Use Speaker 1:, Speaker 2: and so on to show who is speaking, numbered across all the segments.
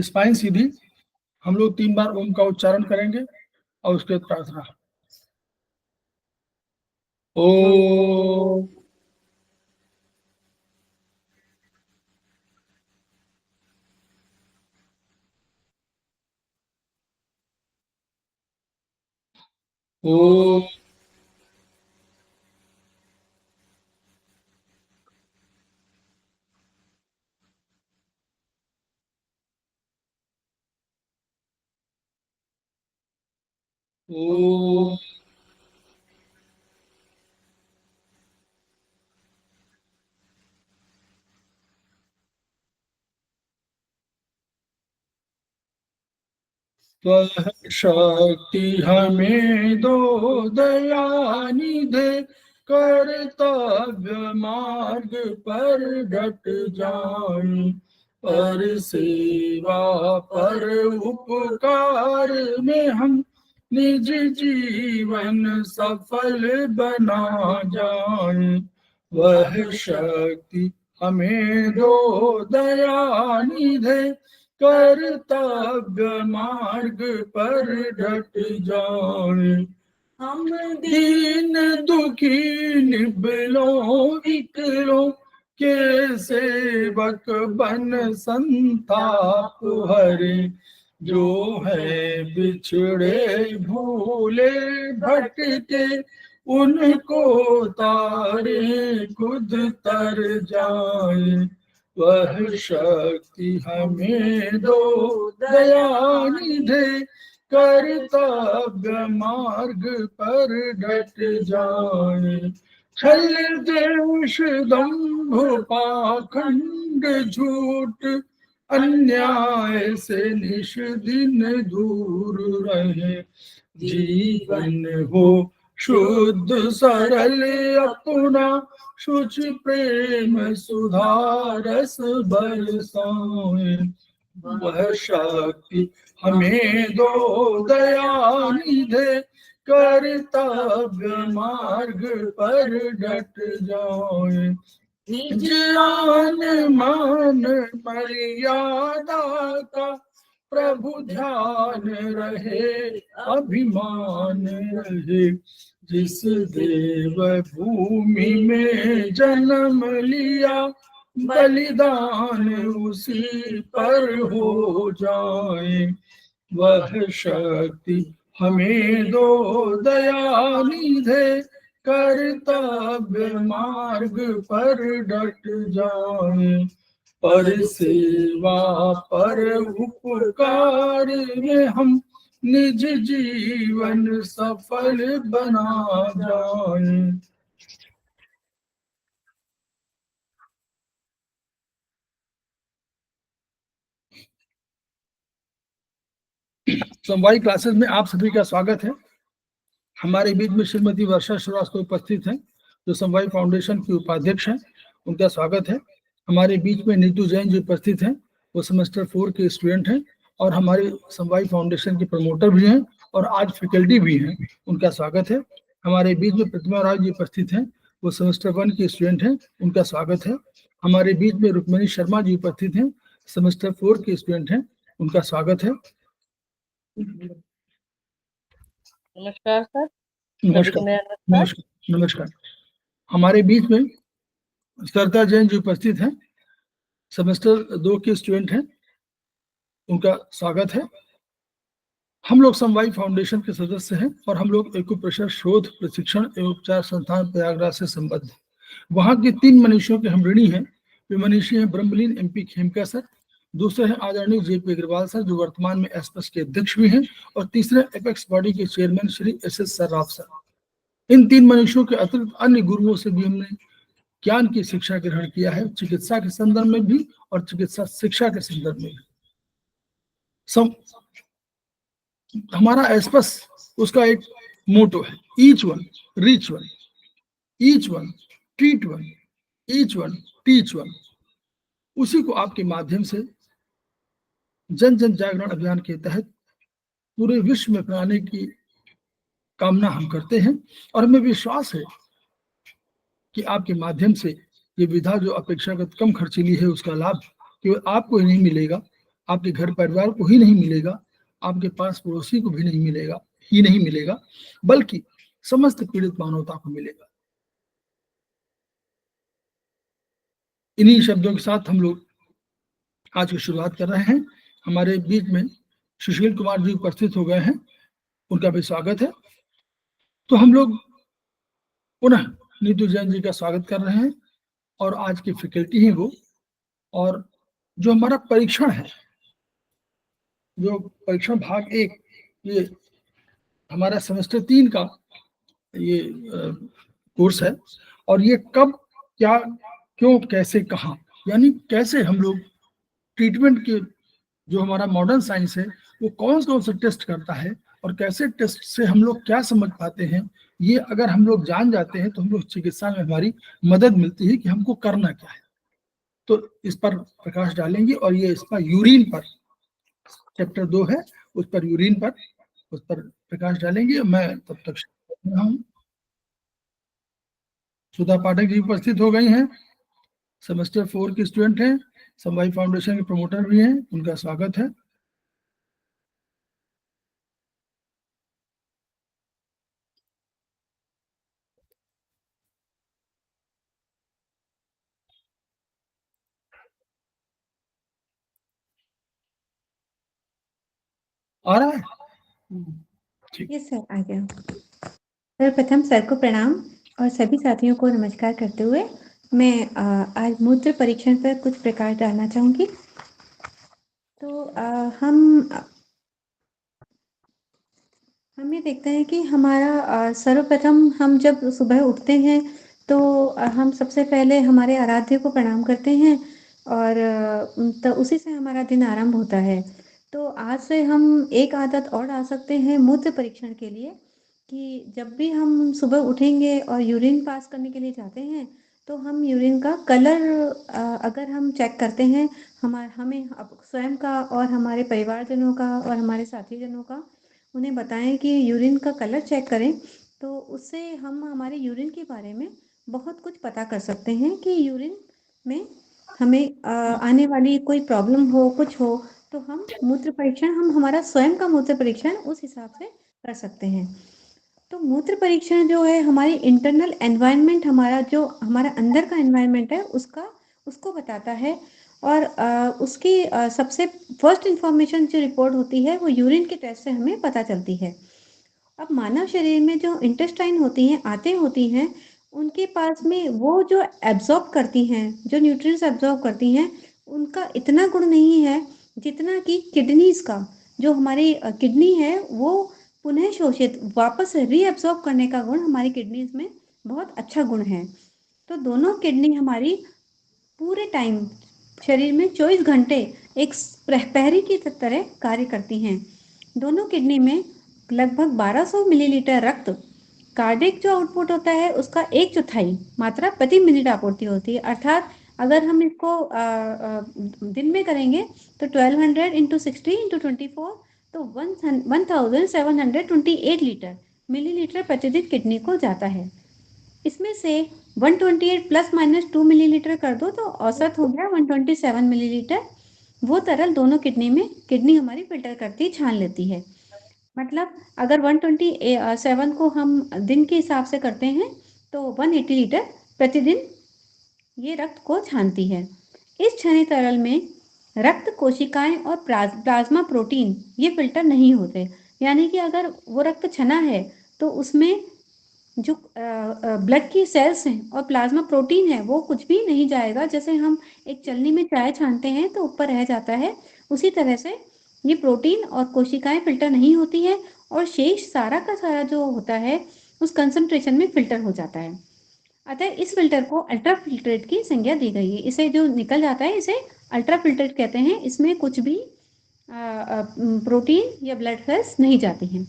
Speaker 1: Spine सीधी। हम लोग 3 बार ओम का उच्चारण करेंगे और उसके बाद प्रार्थना। ओ ओ ओ वह शक्ति हमें दो दयानिधे, कर्तव्य मार्ग पर डट जाएं, पर सेवा पर उपकार में हम निज जीवन सफल बना जाएं। वह शक्ति हमें दो दयानिधे, कर्तव्य मार्ग पर डट जाए। हम दीन दुखी निबलों विकलों के सेवक बन संताप हरे, जो है बिछड़े भूले भटके उनको तारे खुद तर जाए। वह शक्ति हमें दो दयानिधे, कर्तव्य मार्ग पर डट जाए। छल देश दंभ पाखंड झूठ अन्याय से निश दिन दूर रहे, जीवन हो शुद्ध सरल अपना, शुच प्रेम सुधारस बरसाए। वह शक्ति हमें दो दयानिधे, कर्तव्य मार्ग पर डट जाए। निज आन मान मर्यादा का प्रभु ध्यान रहे, अभिमान रहे, जिस देव भूमि में जन्म लिया, बलिदान उसी पर हो जाए। वह शक्ति हमें दो दयानिधे, कर्तव्य मार्ग पर डट जाए। पर सेवा पर उपकार में हम निज जीवन सफल बना जाए। समवाई क्लासेस में आप सभी का स्वागत है। हमारे बीच में श्रीमती वर्षा श्रीवास्तव उपस्थित हैं, जो समवाई फाउंडेशन की उपाध्यक्ष हैं, उनका स्वागत है। हमारे बीच में नीतू जैन जी उपस्थित हैं, वो सेमेस्टर 4 के स्टूडेंट हैं और हमारे समवाई फाउंडेशन के प्रमोटर भी हैं और आज फैकल्टी भी हैं, उनका स्वागत है। हमारे बीच में प्रतिमा राज जी उपस्थित हैं, वो सेमेस्टर 1 के स्टूडेंट हैं, उनका स्वागत है। हमारे बीच में रुक्मिणी शर्मा जी उपस्थित हैं, सेमेस्टर 4 के स्टूडेंट हैं, उनका स्वागत है।
Speaker 2: नमस्कार सर।
Speaker 1: नमस्कार नमस्कार नमस्कार। हमारे बीच में सरदा जैन जी उपस्थित हैं, सेमेस्टर 2 के स्टूडेंट हैं, उनका स्वागत है। हम लोग समवाई फाउंडेशन के सदस्य हैं और हम लोग एक्यूप्रेशर शोध प्रशिक्षण एवं उपचार संस्थान प्रयागराज से संबद्ध हैं। वहाँ के 3 मनीषियों के हम ऋणी हैं। वे मनीषी हैं ब्रह्मलीन MP खेमका सर, दूसरे हैं आदरणीय JP अग्रवाल सर, जो वर्तमान में एस्पस के अध्यक्ष भी हैं, और तीसरे एपेक्स बॉडी के chairman Shri SS Sarraf sir. इन 3 मनुष्यों के अतिरिक्त अन्य गुरुओं से भी हमने ज्ञान की शिक्षा ग्रहण किया है, चिकित्सा के संदर्भ में भी और चिकित्सा शिक्षा के संदर्भ में भी। हमारा एस्पस उसका एक मोटो है, each one reach one, each one treat one, each one teach one. उसी को आपके माध्यम से जन जन जागरण अभियान के तहत पूरे विश्व में फैलाने की कामना हम करते हैं और हमें विश्वास है कि आपके माध्यम से ये विधा जो अपेक्षाकृत कम खर्चीली है, उसका लाभ केवल आपको ही नहीं मिलेगा, आपके घर परिवार को ही नहीं मिलेगा, आपके पास पड़ोसी को भी नहीं मिलेगा, बल्कि समस्त पीड़ित मानवता को मिलेगा। इन्हीं शब्दों के साथ हम लोग आज की शुरुआत कर रहे हैं। हमारे बीच में सुशील कुमार जी उपस्थित हो गए हैं, उनका भी स्वागत है। तो हम लोग पुनः नीतू जैन जी का स्वागत कर रहे हैं, और आज की फैकल्टी ही वो, और जो हमारा परीक्षण है, जो परीक्षण भाग 1, ये हमारा सेमेस्टर 3 का ये कोर्स है, और ये कब, क्या, क्यों, कैसे, कहाँ, यानी कैसे हम लोग ट्रीटमेंट के, जो हमारा मॉडर्न साइंस है वो कौन से टेस्ट करता है, और कैसे टेस्ट से हम लोग क्या समझ पाते हैं, ये अगर हम लोग जान जाते हैं तो हम लोग चिकित्सा में हमारी मदद मिलती है कि हमको करना क्या है। तो इस पर प्रकाश डालेंगे, और ये इसका यूरिन पर चैप्टर 2 है, उस पर यूरिन पर, उस पर प्रकाश डालेंगे। मैं तब तक कर रहा हूँ। सुधा पाठक जी उपस्थित हो गई हैं, सेमेस्टर 4 की स्टूडेंट हैं, समवाय फाउंडेशन के प्रमोटर भी हैं, उनका स्वागत है। आ रहा है? ठीक।
Speaker 3: यस सर, आ गया। सर्वप्रथम सर को प्रणाम और सभी साथियों को नमस्कार करते हुए मैं आज मूत्र परीक्षण पर कुछ प्रकाश डालना चाहूँगी। तो हम ये देखते हैं कि हमारा सर्वप्रथम हम जब सुबह उठते हैं तो हम सबसे पहले हमारे आराध्य को प्रणाम करते हैं, और तो उसी से हमारा दिन आरंभ होता है। तो आज से हम एक आदत और डाल सकते हैं मूत्र परीक्षण के लिए, कि जब भी हम सुबह उठेंगे और यूरिन पास करने के लिए जाते हैं तो हम यूरिन का कलर अगर हम चेक करते हैं, हमें स्वयं का और हमारे परिवारजनों का और हमारे साथीजनों का उन्हें बताएं कि यूरिन का कलर चेक करें, तो उससे हम हमारे यूरिन के बारे में बहुत कुछ पता कर सकते हैं कि यूरिन में हमें आने वाली कोई प्रॉब्लम हो, कुछ हो, तो हम मूत्र परीक्षण, हम हमारा स्वयं का मूत्र परीक्षण उस हिसाब से कर सकते हैं। तो मूत्र परीक्षण जो है हमारी इंटरनल एनवायरनमेंट, हमारा जो हमारा अंदर का एनवायरनमेंट है उसको बताता है, और उसकी सबसे फर्स्ट इंफॉर्मेशन जो रिपोर्ट होती है वो यूरिन के टेस्ट से हमें पता चलती है। अब मानव शरीर में जो इंटेस्टाइन होती हैं, आंतें होती हैं, उनके पास में वो जो एब्जॉर्ब करती हैं, जो न्यूट्रिएंट्स एब्जॉर्ब करती हैं, उनका इतना गुण नहीं है जितना कि किडनीज का, जो हमारी किडनी है वो पुनः शोषित वापस रीअब्सॉर्ब करने का गुण हमारी किडनीज में बहुत अच्छा गुण है। तो दोनों किडनी हमारी पूरे टाइम शरीर में 24 घंटे एक प्रहरी की तरह कार्य करती हैं। दोनों किडनी में लगभग 1200 मिलीलीटर रक्त, कार्डियक जो आउटपुट होता है उसका 1/4 मात्रा प्रति मिनट आपूर्ति होती है। अर्थात अगर हम इसको दिन में करेंगे तो 1200 इंटू 60 इंटू 24, तो 1728 लीटर मिलीलीटर प्रतिदिन किडनी को जाता है। इसमें से 128 प्लस माइनस 2 मिलीलीटर कर दो तो औसत हो गया 127 मिलीलीटर। वो तरल दोनों किडनी हमारी फिल्टर करती, छान लेती है। मतलब अगर 127 को हम दिन के हिसाब से करते हैं तो 180 लीटर प्रतिदिन ये रक्त को छानती है। इस छने तरल में रक्त कोशिकाएं और प्लाज्मा प्रोटीन ये फिल्टर नहीं होते, यानी कि अगर वो रक्त छना है तो उसमें जो ब्लड की सेल्स हैं और प्लाज्मा प्रोटीन है वो कुछ भी नहीं जाएगा। जैसे हम एक चलनी में चाय छानते हैं तो ऊपर रह जाता है, उसी तरह से ये प्रोटीन और कोशिकाएं फिल्टर नहीं होती है, और शेष सारा का सारा जो होता है उस कंसंट्रेशन में फिल्टर हो जाता है। अतः इस फिल्टर को अल्ट्रा फिल्ट्रेट की संज्ञा दी गई है। इसे जो निकल जाता है इसे अल्ट्रा फिल्ट्रेट कहते हैं। इसमें कुछ भी प्रोटीन या ब्लड सेल्स नहीं जाती हैं।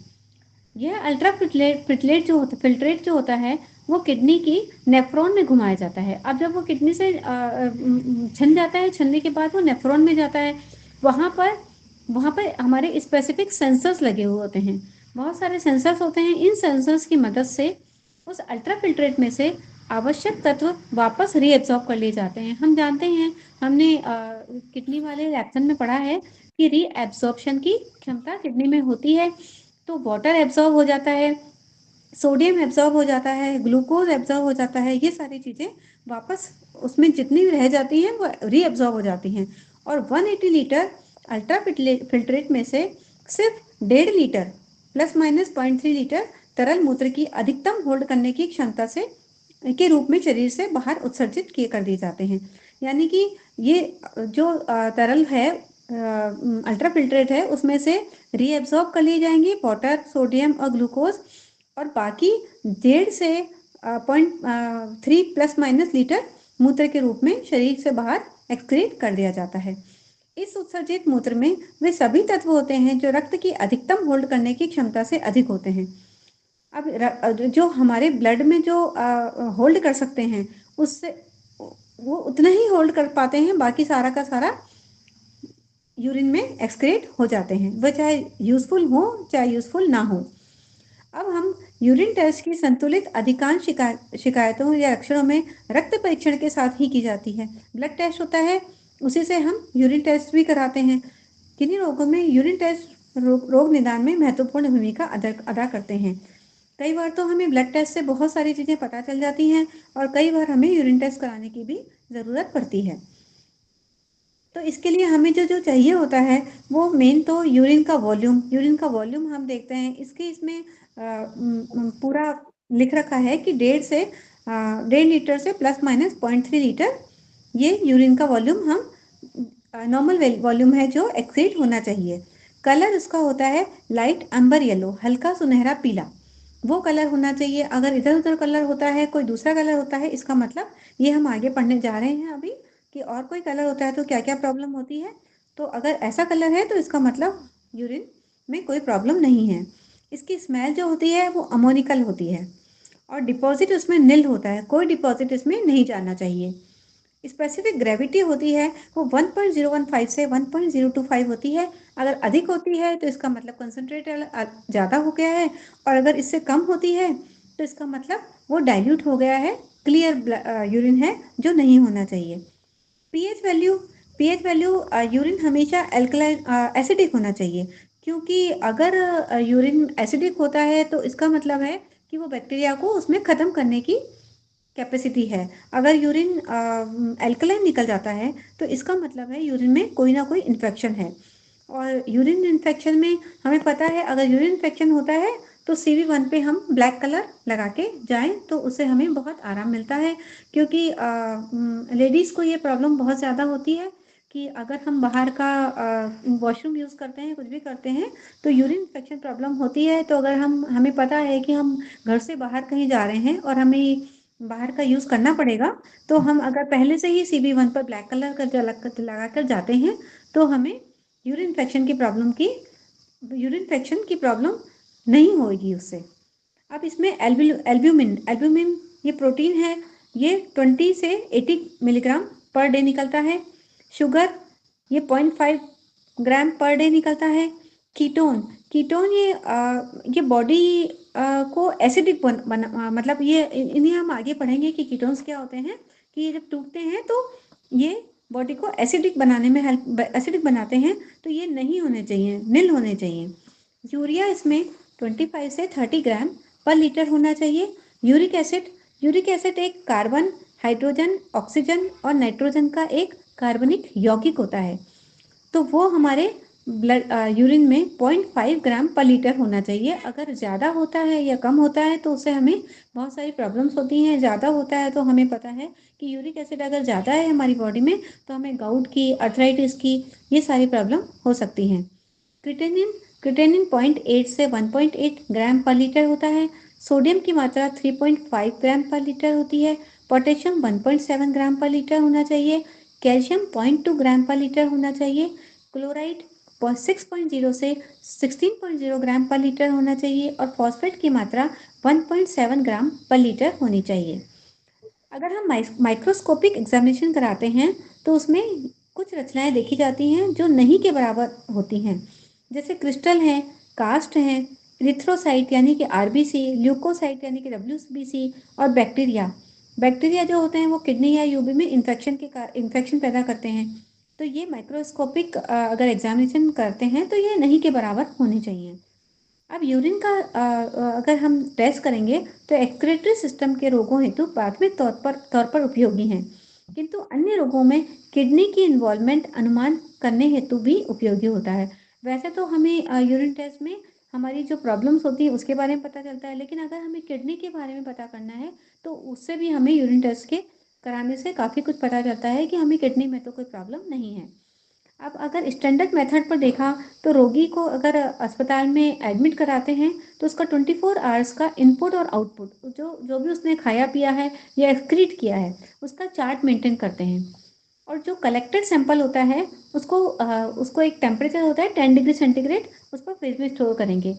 Speaker 3: यह अल्ट्रा फिल्ट्रेट जो होता है वो किडनी की नेफ्रॉन में घुमाया जाता है। अब जब वो किडनी से छन जाता है, छनने के बाद वो नेफ्रॉन में जाता है। वहाँ पर हमारे स्पेसिफिक सेंसर्स लगे हुए होते हैं, बहुत सारे सेंसर्स होते हैं। इन सेंसर्स की मदद से उस अल्ट्रा फिल्ट्रेट में से आवश्यक तत्व वापस रीएब्सॉर्ब कर लिए जाते हैं। हम जानते हैं, हमने किडनी वाले लेक्चर में पढ़ा है की रीएब्जॉर्प्शन की क्षमता किडनी में होती है। तो वाटर एब्जॉर्ब हो जाता है, सोडियम एब्जॉर्ब हो जाता है, ग्लूकोज एब्जॉर्ब हो जाता है, ये सारी चीज़ें वापस उसमें जितनी भी रह जाती हैं वो रीएब्जॉर्ब हो जाती हैं। और 180 लीटर अल्ट्रा फिल्ट्रेट में से सिर्फ 1.5 लीटर प्लस माइनस 0.3 लीटर तरल मूत्र की अधिकतम होल्ड करने की क्षमता से के रूप में शरीर से बाहर उत्सर्जित किए कर दिए जाते हैं। यानी कि ये जो तरल है अल्ट्रा फिल्ट्रेट है उसमें से रीएब्जॉर्ब कर लिए जाएंगे वाटर, सोडियम और ग्लूकोज, और बाकी 1.5 से 0.3 प्लस माइनस लीटर मूत्र के रूप में शरीर से बाहर एक्सक्रीट कर दिया जाता है। इस उत्सर्जित मूत्र में वे सभी तत्व होते हैं जो रक्त की अधिकतम होल्ड करने की क्षमता से अधिक होते हैं। अब जो हमारे ब्लड में जो होल्ड कर सकते हैं उससे वो उतना ही होल्ड कर पाते हैं, बाकी सारा का सारा यूरिन में एक्सक्रीट हो जाते हैं, वह चाहे यूजफुल हो चाहे यूजफुल ना हो। अब हम यूरिन टेस्ट की संतुलित अधिकांश शिकायतों या लक्षणों में रक्त परीक्षण के साथ ही की जाती है। ब्लड टेस्ट होता है, उसी से हम यूरिन टेस्ट भी कराते हैं। किन्हीं रोगों में यूरिन टेस्ट रोग निदान में महत्वपूर्ण भूमिका अदा करते हैं। कई बार तो हमें ब्लड टेस्ट से बहुत सारी चीज़ें पता चल जाती हैं और कई बार हमें यूरिन टेस्ट कराने की भी ज़रूरत पड़ती है। तो इसके लिए हमें जो जो चाहिए होता है वो मेन तो यूरिन का वॉल्यूम हम देखते हैं। इसमें पूरा लिख रखा है कि 1.5 लीटर से प्लस माइनस 0.3 लीटर ये यूरिन का वॉल्यूम हम नॉर्मल वॉल्यूम है जो एक्सीड होना चाहिए। कलर उसका होता है लाइट अंबर येलो, हल्का सुनहरा पीला, वो कलर होना चाहिए। अगर इधर उधर कलर होता है, कोई दूसरा कलर होता है, इसका मतलब ये हम आगे पढ़ने जा रहे हैं अभी कि और कोई कलर होता है तो क्या क्या प्रॉब्लम होती है। तो अगर ऐसा कलर है तो इसका मतलब यूरिन में कोई प्रॉब्लम नहीं है। इसकी स्मेल जो होती है वो अमोनिकल होती है और डिपॉजिट उसमें नील होता है, कोई डिपॉजिट इसमें नहीं जाना चाहिए। स्पेसिफिक ग्रेविटी होती है वो 1.015 से 1.025 होती है। अगर अधिक होती है तो इसका मतलब कंसनट्रेट ज़्यादा हो गया है, और अगर इससे कम होती है तो इसका मतलब वो डाइल्यूट हो गया है, क्लियर यूरिन है जो नहीं होना चाहिए। PH value pH value urine हमेशा एल्कलाइन एसिडिक होना चाहिए, क्योंकि अगर यूरिन एसिडिक होता है तो इसका मतलब है कि वो बैक्टीरिया को उसमें ख़त्म करने की कैपेसिटी है। अगर यूरिन एल्कलाइन निकल जाता है तो इसका मतलब है यूरिन में कोई ना कोई इन्फेक्शन है। और यूरिन इन्फेक्शन में हमें पता है अगर यूरिन इन्फेक्शन होता है तो CV1 पे हम ब्लैक कलर लगा के जाएं तो उससे हमें बहुत आराम मिलता है, क्योंकि लेडीज़ को ये प्रॉब्लम बहुत ज़्यादा होती है कि अगर हम बाहर का वॉशरूम यूज़ करते हैं, कुछ भी करते हैं, तो यूरिन इन्फेक्शन प्रॉब्लम होती है। तो अगर हमें पता है कि हम घर से बाहर कहीं जा रहे हैं और हमें बाहर का यूज़ करना पड़ेगा, तो हम अगर पहले से ही CV1 पर ब्लैक कलर लगा कर जाते हैं तो हमें यूरिन इन्फेक्शन की प्रॉब्लम नहीं होगी उससे। अब इसमें एल्ब्यूमिन ये प्रोटीन है, ये 20 से 80 मिलीग्राम पर डे निकलता है। शुगर ये 0.5 ग्राम पर डे निकलता है। कीटोन ये बॉडी को एसिडिक मतलब ये इन्हें हम आगे पढ़ेंगे कि कीटोन्स क्या होते हैं, कि ये जब टूटते हैं तो ये बॉडी को एसिडिक बनाते हैं, तो ये नहीं होने चाहिए, नील होने चाहिए। यूरिया इसमें 25 से 30 ग्राम पर लीटर होना चाहिए। यूरिक एसिड एक कार्बन, हाइड्रोजन, ऑक्सीजन और नाइट्रोजन का एक कार्बनिक यौगिक होता है। तो वो हमारे यूरिन में 0.5 ग्राम पर लीटर होना चाहिए। अगर ज़्यादा होता है या कम होता है तो उससे हमें बहुत सारी प्रॉब्लम्स होती हैं। ज़्यादा होता है तो हमें पता है कि यूरिक एसिड अगर ज़्यादा है हमारी बॉडी में तो हमें गाउट की, अर्थराइटिस की, ये सारी प्रॉब्लम हो सकती हैं। क्रिटेनिन 0.8 से 1.8 ग्राम पर लीटर होता है। सोडियम की मात्रा 3.5 ग्राम पर लीटर होती है। पोटेशियम 1.7 ग्राम पर लीटर होना चाहिए। कैल्शियम 0.2 ग्राम पर लीटर होना चाहिए। क्लोराइड 6.0 से 16.0 ग्राम पर लीटर होना चाहिए और फॉस्फेट की मात्रा 1.7 ग्राम पर लीटर होनी चाहिए। अगर हम माइक्रोस्कोपिक एग्जामिनेशन कराते हैं तो उसमें कुछ रचनाएं देखी जाती हैं जो नहीं के बराबर होती हैं, जैसे क्रिस्टल हैं, कास्ट हैं, इरिथ्रोसाइट यानी कि RBC, ल्यूकोसाइट यानी कि WBC और बैक्टीरिया जो होते हैं वो किडनी या यूबी में इन्फेक्शन पैदा करते हैं। तो ये माइक्रोस्कोपिक अगर एग्जामिनेशन करते हैं तो ये नहीं के बराबर होनी चाहिए। अब यूरिन का अगर हम टेस्ट करेंगे तो एक्सक्रीटरी सिस्टम के रोगों हेतु प्राथमिक तौर पर उपयोगी हैं, किंतु अन्य रोगों में किडनी की इन्वॉल्वमेंट अनुमान करने हेतु भी उपयोगी होता है। वैसे तो हमें यूरिन टेस्ट में हमारी जो प्रॉब्लम्स होती है उसके बारे में पता चलता है, लेकिन अगर हमें किडनी के बारे में पता करना है तो उससे भी हमें यूरिन टेस्ट के कराने से काफ़ी कुछ पता चलता है कि हमें किडनी में तो कोई प्रॉब्लम नहीं है। अब अगर स्टैंडर्ड मेथड पर देखा तो रोगी को अगर अस्पताल में एडमिट कराते हैं तो उसका 24 आवर्स का इनपुट और आउटपुट जो जो भी उसने खाया पिया है या एक्सक्रीट किया है उसका चार्ट मेंटेन करते हैं। और जो कलेक्टेड सैंपल होता है उसको एक टेम्परेचर होता है 10 डिग्री सेंटीग्रेड, उस पर फ्रिज में स्टोर करेंगे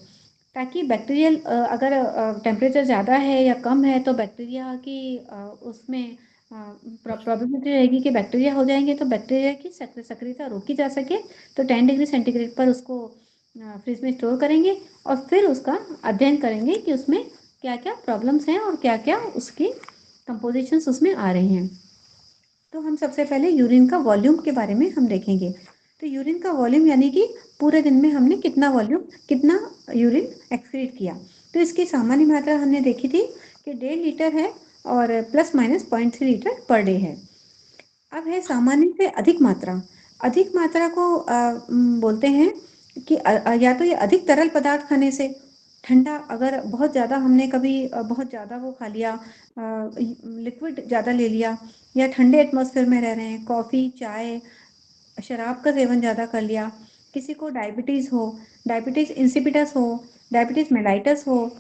Speaker 3: ताकि बैक्टीरियल अगर टेम्परेचर ज़्यादा है या कम है तो बैक्टीरिया की उसमें प्रॉब्लम रहेगी कि बैक्टीरिया हो जाएंगे, तो बैक्टीरिया की सक्रियता रोकी जा सके तो 10 डिग्री सेंटीग्रेड पर उसको फ्रिज में स्टोर करेंगे और फिर उसका अध्ययन करेंगे कि उसमें क्या क्या प्रॉब्लम्स हैं और क्या क्या उसकी कंपोजिशंस उसमें आ रही हैं। तो हम सबसे पहले यूरिन का वॉल्यूम के बारे में हम देखेंगे। तो यूरिन का वॉल्यूम यानी कि पूरे दिन में हमने कितना यूरिन एक्सक्रीट किया। तो इसकी सामान्य मात्रा हमने देखी थी कि 1.5 लीटर है और plus minus 0.3 litre per day है। अब है सामान्य से अधिक मात्रा। अधिक मात्रा को बोलते हैं कि या तो ये अधिक तरल पदार्थ खाने से, ठंडा अगर बहुत ज़्यादा हमने कभी बहुत ज़्यादा वो खा लिया, लिक्विड ज़्यादा ले लिया या ठंडे एटमॉस्फेयर में रह रहे हैं, कॉफ़ी चाय शराब का सेवन ज़्यादा कर लिया, किसी को डायबिटीज़ हो, डायबिटीज़ इंसिपिडस हो, डायबिटीज़ मेलाइटस हो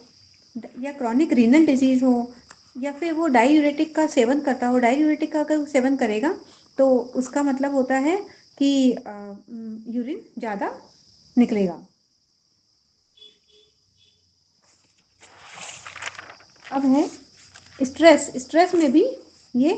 Speaker 3: या क्रॉनिक रीनल डिजीज़ हो, या फिर वो डायूरेटिक का सेवन करता हो। डायूरेटिक का अगर सेवन करेगा तो उसका मतलब होता है कि यूरिन ज़्यादा निकलेगा। अब है स्ट्रेस में भी ये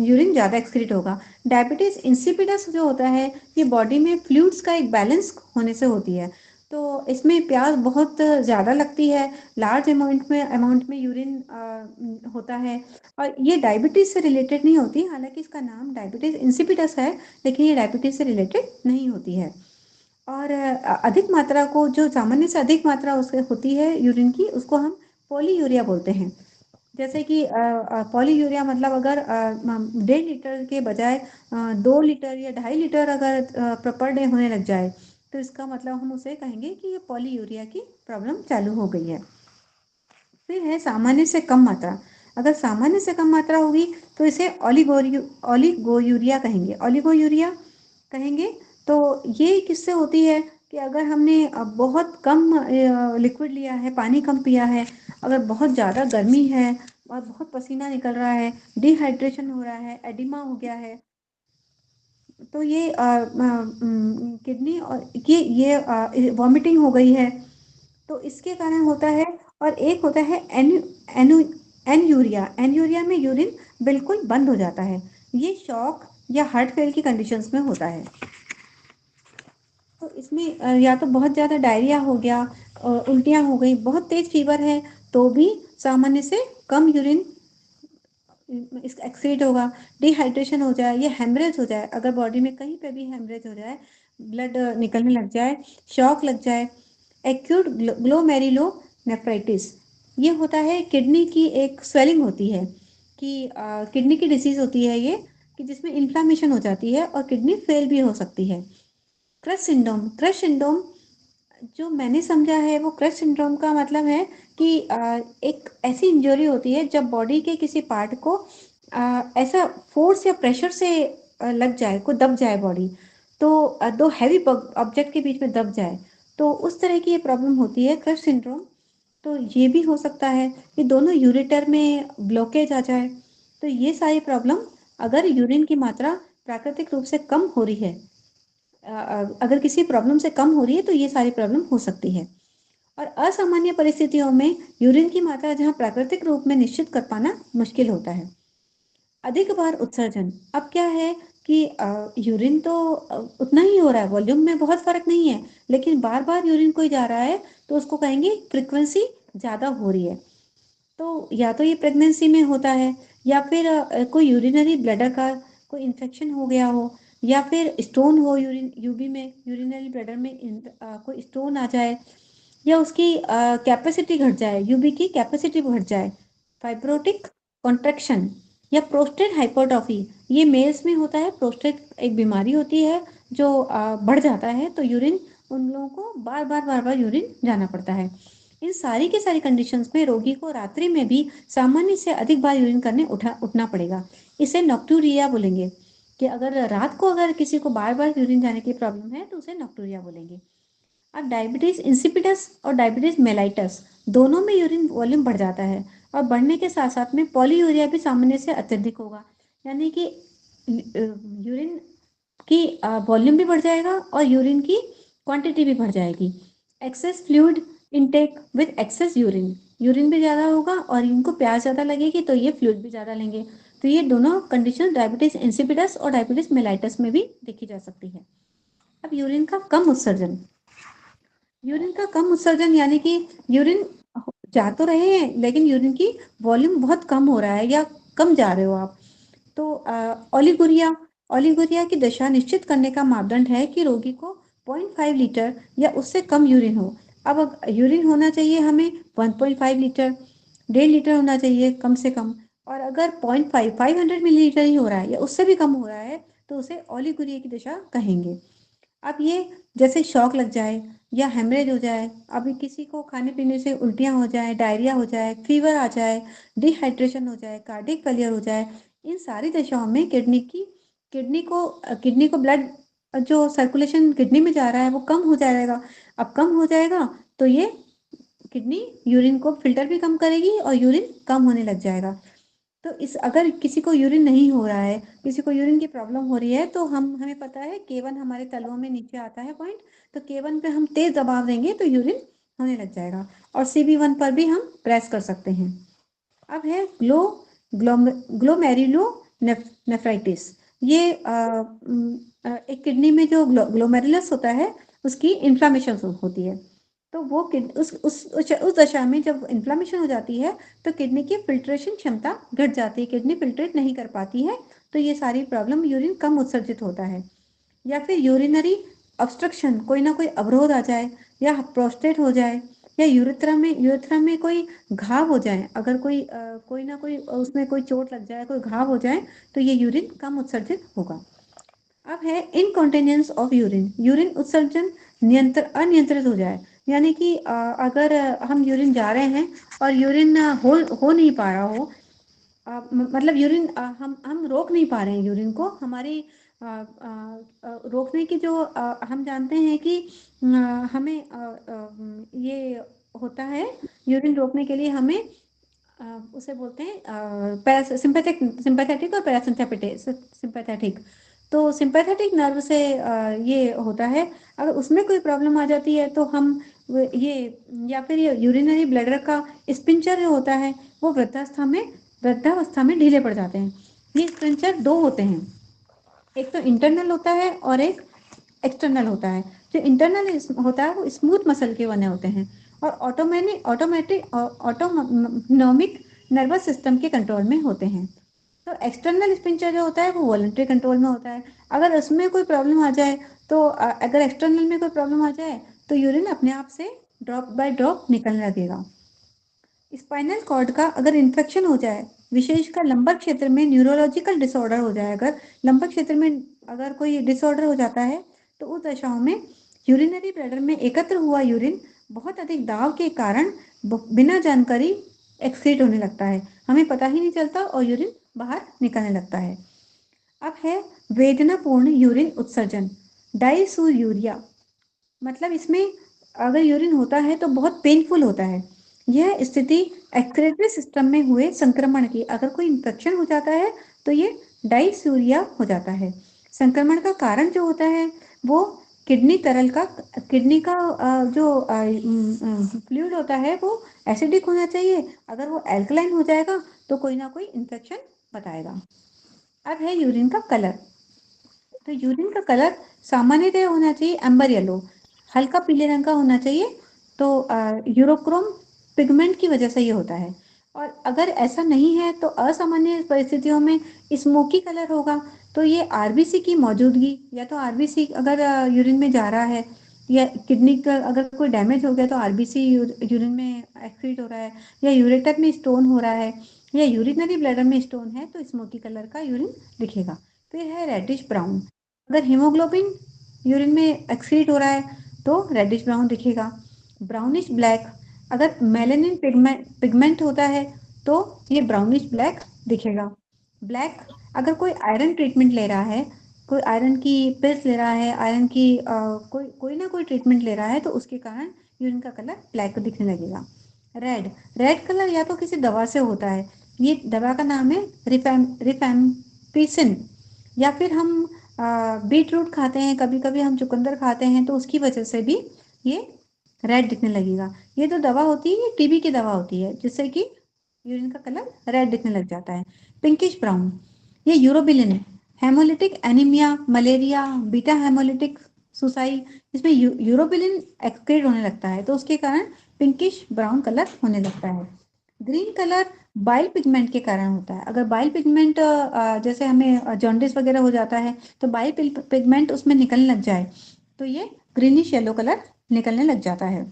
Speaker 3: यूरिन ज़्यादा एक्सक्रीट होगा। डायबिटीज़ इंसिपिडस जो होता है ये बॉडी में फ्लूइड्स का एक बैलेंस होने से होती है, तो इसमें प्यास बहुत ज़्यादा लगती है, लार्ज अमाउंट में यूरिन होता है और ये डायबिटीज़ से रिलेटेड नहीं होती। हालांकि इसका नाम डायबिटीज़ इंसिपिडस है लेकिन ये डायबिटीज़ से रिलेटेड नहीं होती है। और अधिक मात्रा को जो सामान्य से अधिक मात्रा उसके होती है यूरिन की उसको हम पॉलीयूरिया बोलते हैं। जैसे कि पॉलीयूरिया मतलब अगर 1.5 लीटर के बजाय 2 लीटर या 2.5 लीटर अगर पर डे होने लग जाए तो इसका मतलब हम उसे कहेंगे कि ये पॉलीयूरिया की प्रॉब्लम चालू हो गई है। फिर है सामान्य से कम मात्रा। अगर सामान्य से कम मात्रा होगी तो इसे ओलिगोयूरिया कहेंगे। ओलिगोयूरिया कहेंगे तो ये किससे होती है कि अगर हमने बहुत कम लिक्विड लिया है, पानी कम पिया है, अगर बहुत ज़्यादा गर्मी है और बहुत पसीना निकल रहा है, डिहाइड्रेशन हो रहा है, एडिमा हो गया है, तो ये किडनी और ये वॉमिटिंग हो गई है तो इसके कारण होता है। और एक होता है एनयूरिया। एनयूरिया में यूरिन बिल्कुल बंद हो जाता है, ये शॉक या हार्ट फेल की कंडीशंस में होता है। तो इसमें या तो बहुत ज़्यादा डायरिया हो गया, उल्टियाँ हो गई, बहुत तेज फीवर है तो भी सामान्य से कम यूरिन एक्सीड होगा। डिहाइड्रेशन हो जाए या हेमरेज हो जाए, अगर बॉडी में कहीं पे भी हेमरेज हो जाए, ब्लड निकलने लग जाए, शॉक लग जाए, एक्यूट ग्लोमेरुलोनेफ्राइटिस, ये होता है किडनी की एक स्वेलिंग होती है कि किडनी की डिसीज होती है ये, कि जिसमें इन्फ्लामेशन हो जाती है और किडनी फेल भी हो सकती है। क्रश सिंड्रोम जो मैंने समझा है वो क्रश सिंड्रोम का मतलब है कि एक ऐसी इंजरी होती है जब बॉडी के किसी पार्ट को ऐसा फोर्स या प्रेशर से लग जाए, को दब जाए बॉडी, तो दो हैवी ऑब्जेक्ट के बीच में दब जाए, तो उस तरह की ये प्रॉब्लम होती है क्रश सिंड्रोम। तो ये भी हो सकता है कि दोनों यूरेटर में ब्लॉकेज आ जाए। तो ये सारी प्रॉब्लम अगर यूरिन की मात्रा प्राकृतिक रूप से कम हो रही है, अगर किसी प्रॉब्लम से कम हो रही है तो ये सारी प्रॉब्लम हो सकती है। और असामान्य परिस्थितियों में यूरिन की मात्रा जहाँ प्राकृतिक रूप में निश्चित कर पाना मुश्किल होता है। अधिक बार उत्सर्जन, अब क्या है कि यूरिन तो उतना ही हो रहा है, वॉल्यूम में बहुत फर्क नहीं है, लेकिन बार बार यूरिन कोई जा रहा है तो उसको कहेंगे फ्रीक्वेंसी ज़्यादा हो रही है। तो या तो ये प्रेगनेंसी में होता है या फिर कोई यूरिनरी ब्लैडर का कोई इन्फेक्शन हो गया हो या फिर स्टोन हो यूबी में, यूरिनरी ब्लैडर में कोई स्टोन आ जाए, या उसकी कैपेसिटी घट जाए, यूबी की कैपेसिटी घट जाए, फाइब्रोटिक कॉन्ट्रैक्शन या प्रोस्टेट हाइपरट्रॉफी, ये मेल्स में होता है। प्रोस्टेट एक बीमारी होती है जो बढ़ जाता है, तो यूरिन उन लोगों को बार बार यूरिन जाना पड़ता है। इन सारी की सारी कंडीशंस में रोगी को रात्रि में भी सामान्य से अधिक बार यूरिन करने उठना पड़ेगा। इसे नॉक्टूरिया बोलेंगे, कि अगर रात को अगर किसी को बार बार यूरिन जाने की प्रॉब्लम है तो उसे नॉक्टूरिया बोलेंगे। अब डायबिटीज इंसिपिडस और डायबिटीज मेलाइटस दोनों में यूरिन वॉल्यूम बढ़ जाता है, और बढ़ने के साथ साथ में पॉलीयूरिया भी सामान्य से अत्यधिक होगा, यानी कि यूरिन की वॉल्यूम भी बढ़ जाएगा और यूरिन की क्वांटिटी भी बढ़ जाएगी। Excess fluid intake with excess urine, urine भी ज़्यादा होगा और इनको प्यास ज़्यादा लगेगी तो ये फ्लूइड भी ज़्यादा लेंगे। तो ये दोनों कंडीशन डायबिटीज इंसिपिडस और डायबिटीज मेलाइटस में भी देखी जा सकती है। अब यूरिन का कम उत्सर्जन, यूरिन का कम उत्सर्जन यानी कि यूरिन जा तो रहे हैं लेकिन यूरिन की वॉल्यूम बहुत कम हो रहा है या कम जा रहे हो आप, तो ओलिगुरिया, ओलिगुरिया की दशा निश्चित करने का मापदंड है कि रोगी को 0.5 लीटर या उससे कम यूरिन हो। अब यूरिन होना चाहिए हमें 1.5 लीटर, 1.5 लीटर होना चाहिए कम से कम, और अगर 0.5 500 मिलीलीटर ही हो रहा है या उससे भी कम हो रहा है तो उसे ओलिगुरिया की दशा कहेंगे। अब ये जैसे शॉक लग जाए या हेमरेज हो जाए, अभी किसी को खाने पीने से उल्टियाँ हो जाए, डायरिया हो जाए, फीवर आ जाए, डिहाइड्रेशन हो जाए, कार्डियक फेलियर हो जाए, इन सारी दशाओं में किडनी को ब्लड जो सर्कुलेशन किडनी में जा रहा है वो कम हो जाएगा। अब कम हो जाएगा तो ये किडनी यूरिन को फिल्टर भी कम करेगी और यूरिन कम होने लग जाएगा। तो इस अगर किसी को यूरिन नहीं हो रहा है, किसी को यूरिन की प्रॉब्लम हो रही है, तो हमें पता है K1 हमारे तलवों में नीचे आता है पॉइंट, तो K1 पे हम तेज दबाव देंगे तो यूरिन होने लग जाएगा, और CB1 पर भी हम प्रेस कर सकते हैं। अब है ग्लोमेरुलो नेफ्राइटिस। ये एक किडनी में जो ग्लोमेरुलस होता है उसकी इन्फ्लामेशन होती है, तो वो उस दशा में जब इन्फ्लामेशन हो जाती है तो किडनी की फिल्ट्रेशन क्षमता घट जाती है, किडनी फिल्ट्रेट नहीं कर पाती है, तो ये सारी प्रॉब्लम यूरिन कम उत्सर्जित होता है। या फिर यूरिनरी ऑब्स्ट्रक्शन, कोई ना कोई अवरोध आ जाए, या प्रोस्टेट हो जाए, या यूरेथ्रा में कोई घाव हो जाए, अगर कोई ना कोई उसमें कोई चोट लग जाए, कोई घाव हो जाए, तो ये यूरिन कम उत्सर्जित होगा। अब है इनकॉन्टिनेंस ऑफ यूरिन, यूरिन उत्सर्जन अनियंत्रित हो जाए, यानी कि अगर हम यूरिन जा रहे हैं और यूरिन हो नहीं पा रहा हो, मतलब यूरिन हम रोक नहीं पा रहे हैं यूरिन को, हमारी रोकने की जो हम जानते हैं कि हमें ये होता है, यूरिन रोकने के लिए हमें उसे बोलते हैं सिंपैथेटिक और सिंपैथेटिक। तो सिंपैथेटिक नर्व से ये होता है, अगर उसमें कोई प्रॉब्लम आ जाती है तो हम ये, या फिर ये यूरिनरी ब्लैडर का स्पिंचर जो होता है वो वृद्धावस्था में ढीले पड़ जाते हैं। ये स्पिंचर दो होते हैं, एक तो इंटरनल होता है और एक एक्सटर्नल होता है। जो इंटरनल होता है वो स्मूथ मसल के बने होते हैं और ऑटोनॉमिक नर्वस सिस्टम के कंट्रोल में होते हैं। तो एक्सटर्नल स्पिंचर जो होता है वो वॉलंटरी कंट्रोल में होता है। अगर उसमें कोई प्रॉब्लम आ जाए तो अगर एक्सटर्नल में कोई प्रॉब्लम आ जाए तो यूरिन अपने आप से ड्रॉप बाय ड्रॉप निकलने लगेगा। स्पाइनल कॉर्ड का अगर इन्फेक्शन हो जाए, विशेषकर लंबर क्षेत्र में न्यूरोलॉजिकल डिसऑर्डर हो जाए, अगर लंबर क्षेत्र में अगर कोई डिसऑर्डर हो जाता है तो उस दशाओं में यूरिनरी ब्लैडर में एकत्र हुआ यूरिन बहुत अधिक दाब के कारण बिना जानकारी एक्सक्रीट होने लगता है, हमें पता ही नहीं चलता और यूरिन बाहर निकलने लगता है। अब है वेदनापूर्ण यूरिन उत्सर्जन, डाइसूरिया, मतलब इसमें अगर यूरिन होता है तो बहुत पेनफुल होता है। यह स्थिति एक्सक्रीटरी सिस्टम में हुए संक्रमण की, अगर कोई इन्फेक्शन हो जाता है तो ये डाइसूरिया हो जाता है। संक्रमण का कारण जो होता है वो किडनी का जो फ्लूइड होता है वो एसिडिक होना चाहिए, अगर वो एल्कलाइन हो जाएगा तो कोई ना कोई इन्फेक्शन बताएगा। अब है यूरिन का कलर, तो यूरिन का कलर सामान्यतः होना चाहिए एम्बर येलो, हल्का पीले रंग का होना चाहिए। तो यूरोक्रोम पिगमेंट की वजह से ये होता है। और अगर ऐसा नहीं है तो असामान्य परिस्थितियों में स्मोकी कलर होगा। तो ये आरबीसी की मौजूदगी, या तो आरबीसी अगर यूरिन में जा रहा है, या किडनी का अगर कोई डैमेज हो गया तो आरबीसी यूरिन में एक्सक्रीट हो रहा है, या यूरेटर में स्टोन हो रहा है, या यूरिनरी ब्लैडर में स्टोन है, तो स्मोकी कलर का यूरिन दिखेगा। फिर है रेडिश ब्राउन। अगर हीमोग्लोबिन यूरिन में एक्सक्रीट हो रहा है तो रेडिश ब्राउन दिखेगा। ब्राउनिश ब्लैक, अगर मेलानिन पिगमेंट होता है तो ये ब्राउनिश ब्लैक दिखेगा। ब्लैक, अगर कोई आयरन ट्रीटमेंट ले रहा है, कोई आयरन की पिल्स ले रहा है, आयरन की कोई ना कोई ट्रीटमेंट ले रहा है, तो उसके कारण यूरिन का कलर ब्लैक दिखने लगेगा। रेड, रेड कलर या तो किसी दवा से होता है, ये दवा का नाम है रिफैम्पिसिन, या फिर हम बीट रूट खाते हैं, कभी कभी हम चुकंदर खाते हैं, तो उसकी वजह से भी ये रेड दिखने लगेगा। ये जो दवा होती है ये टीबी की दवा होती है, जिससे कि यूरिन का कलर रेड दिखने लग जाता है। पिंकिश ब्राउन, ये urobilin, haemolytic anaemia, malaria, beta haemolytic सुसाई, इसमें यूरोबिलिन एक्सक्रीट होने लगता है, तो उसके कारण पिंकिश ब्राउन कलर होने लगता है। ग्रीन कलर बाइल पिगमेंट के कारण होता है। अगर बाइल पिगमेंट जैसे हमें जॉन्डिस वगैरह हो जाता है तो बाइल पिगमेंट उसमें निकलने लग जाए तो ये ग्रीनिश येलो कलर निकलने लग जाता है।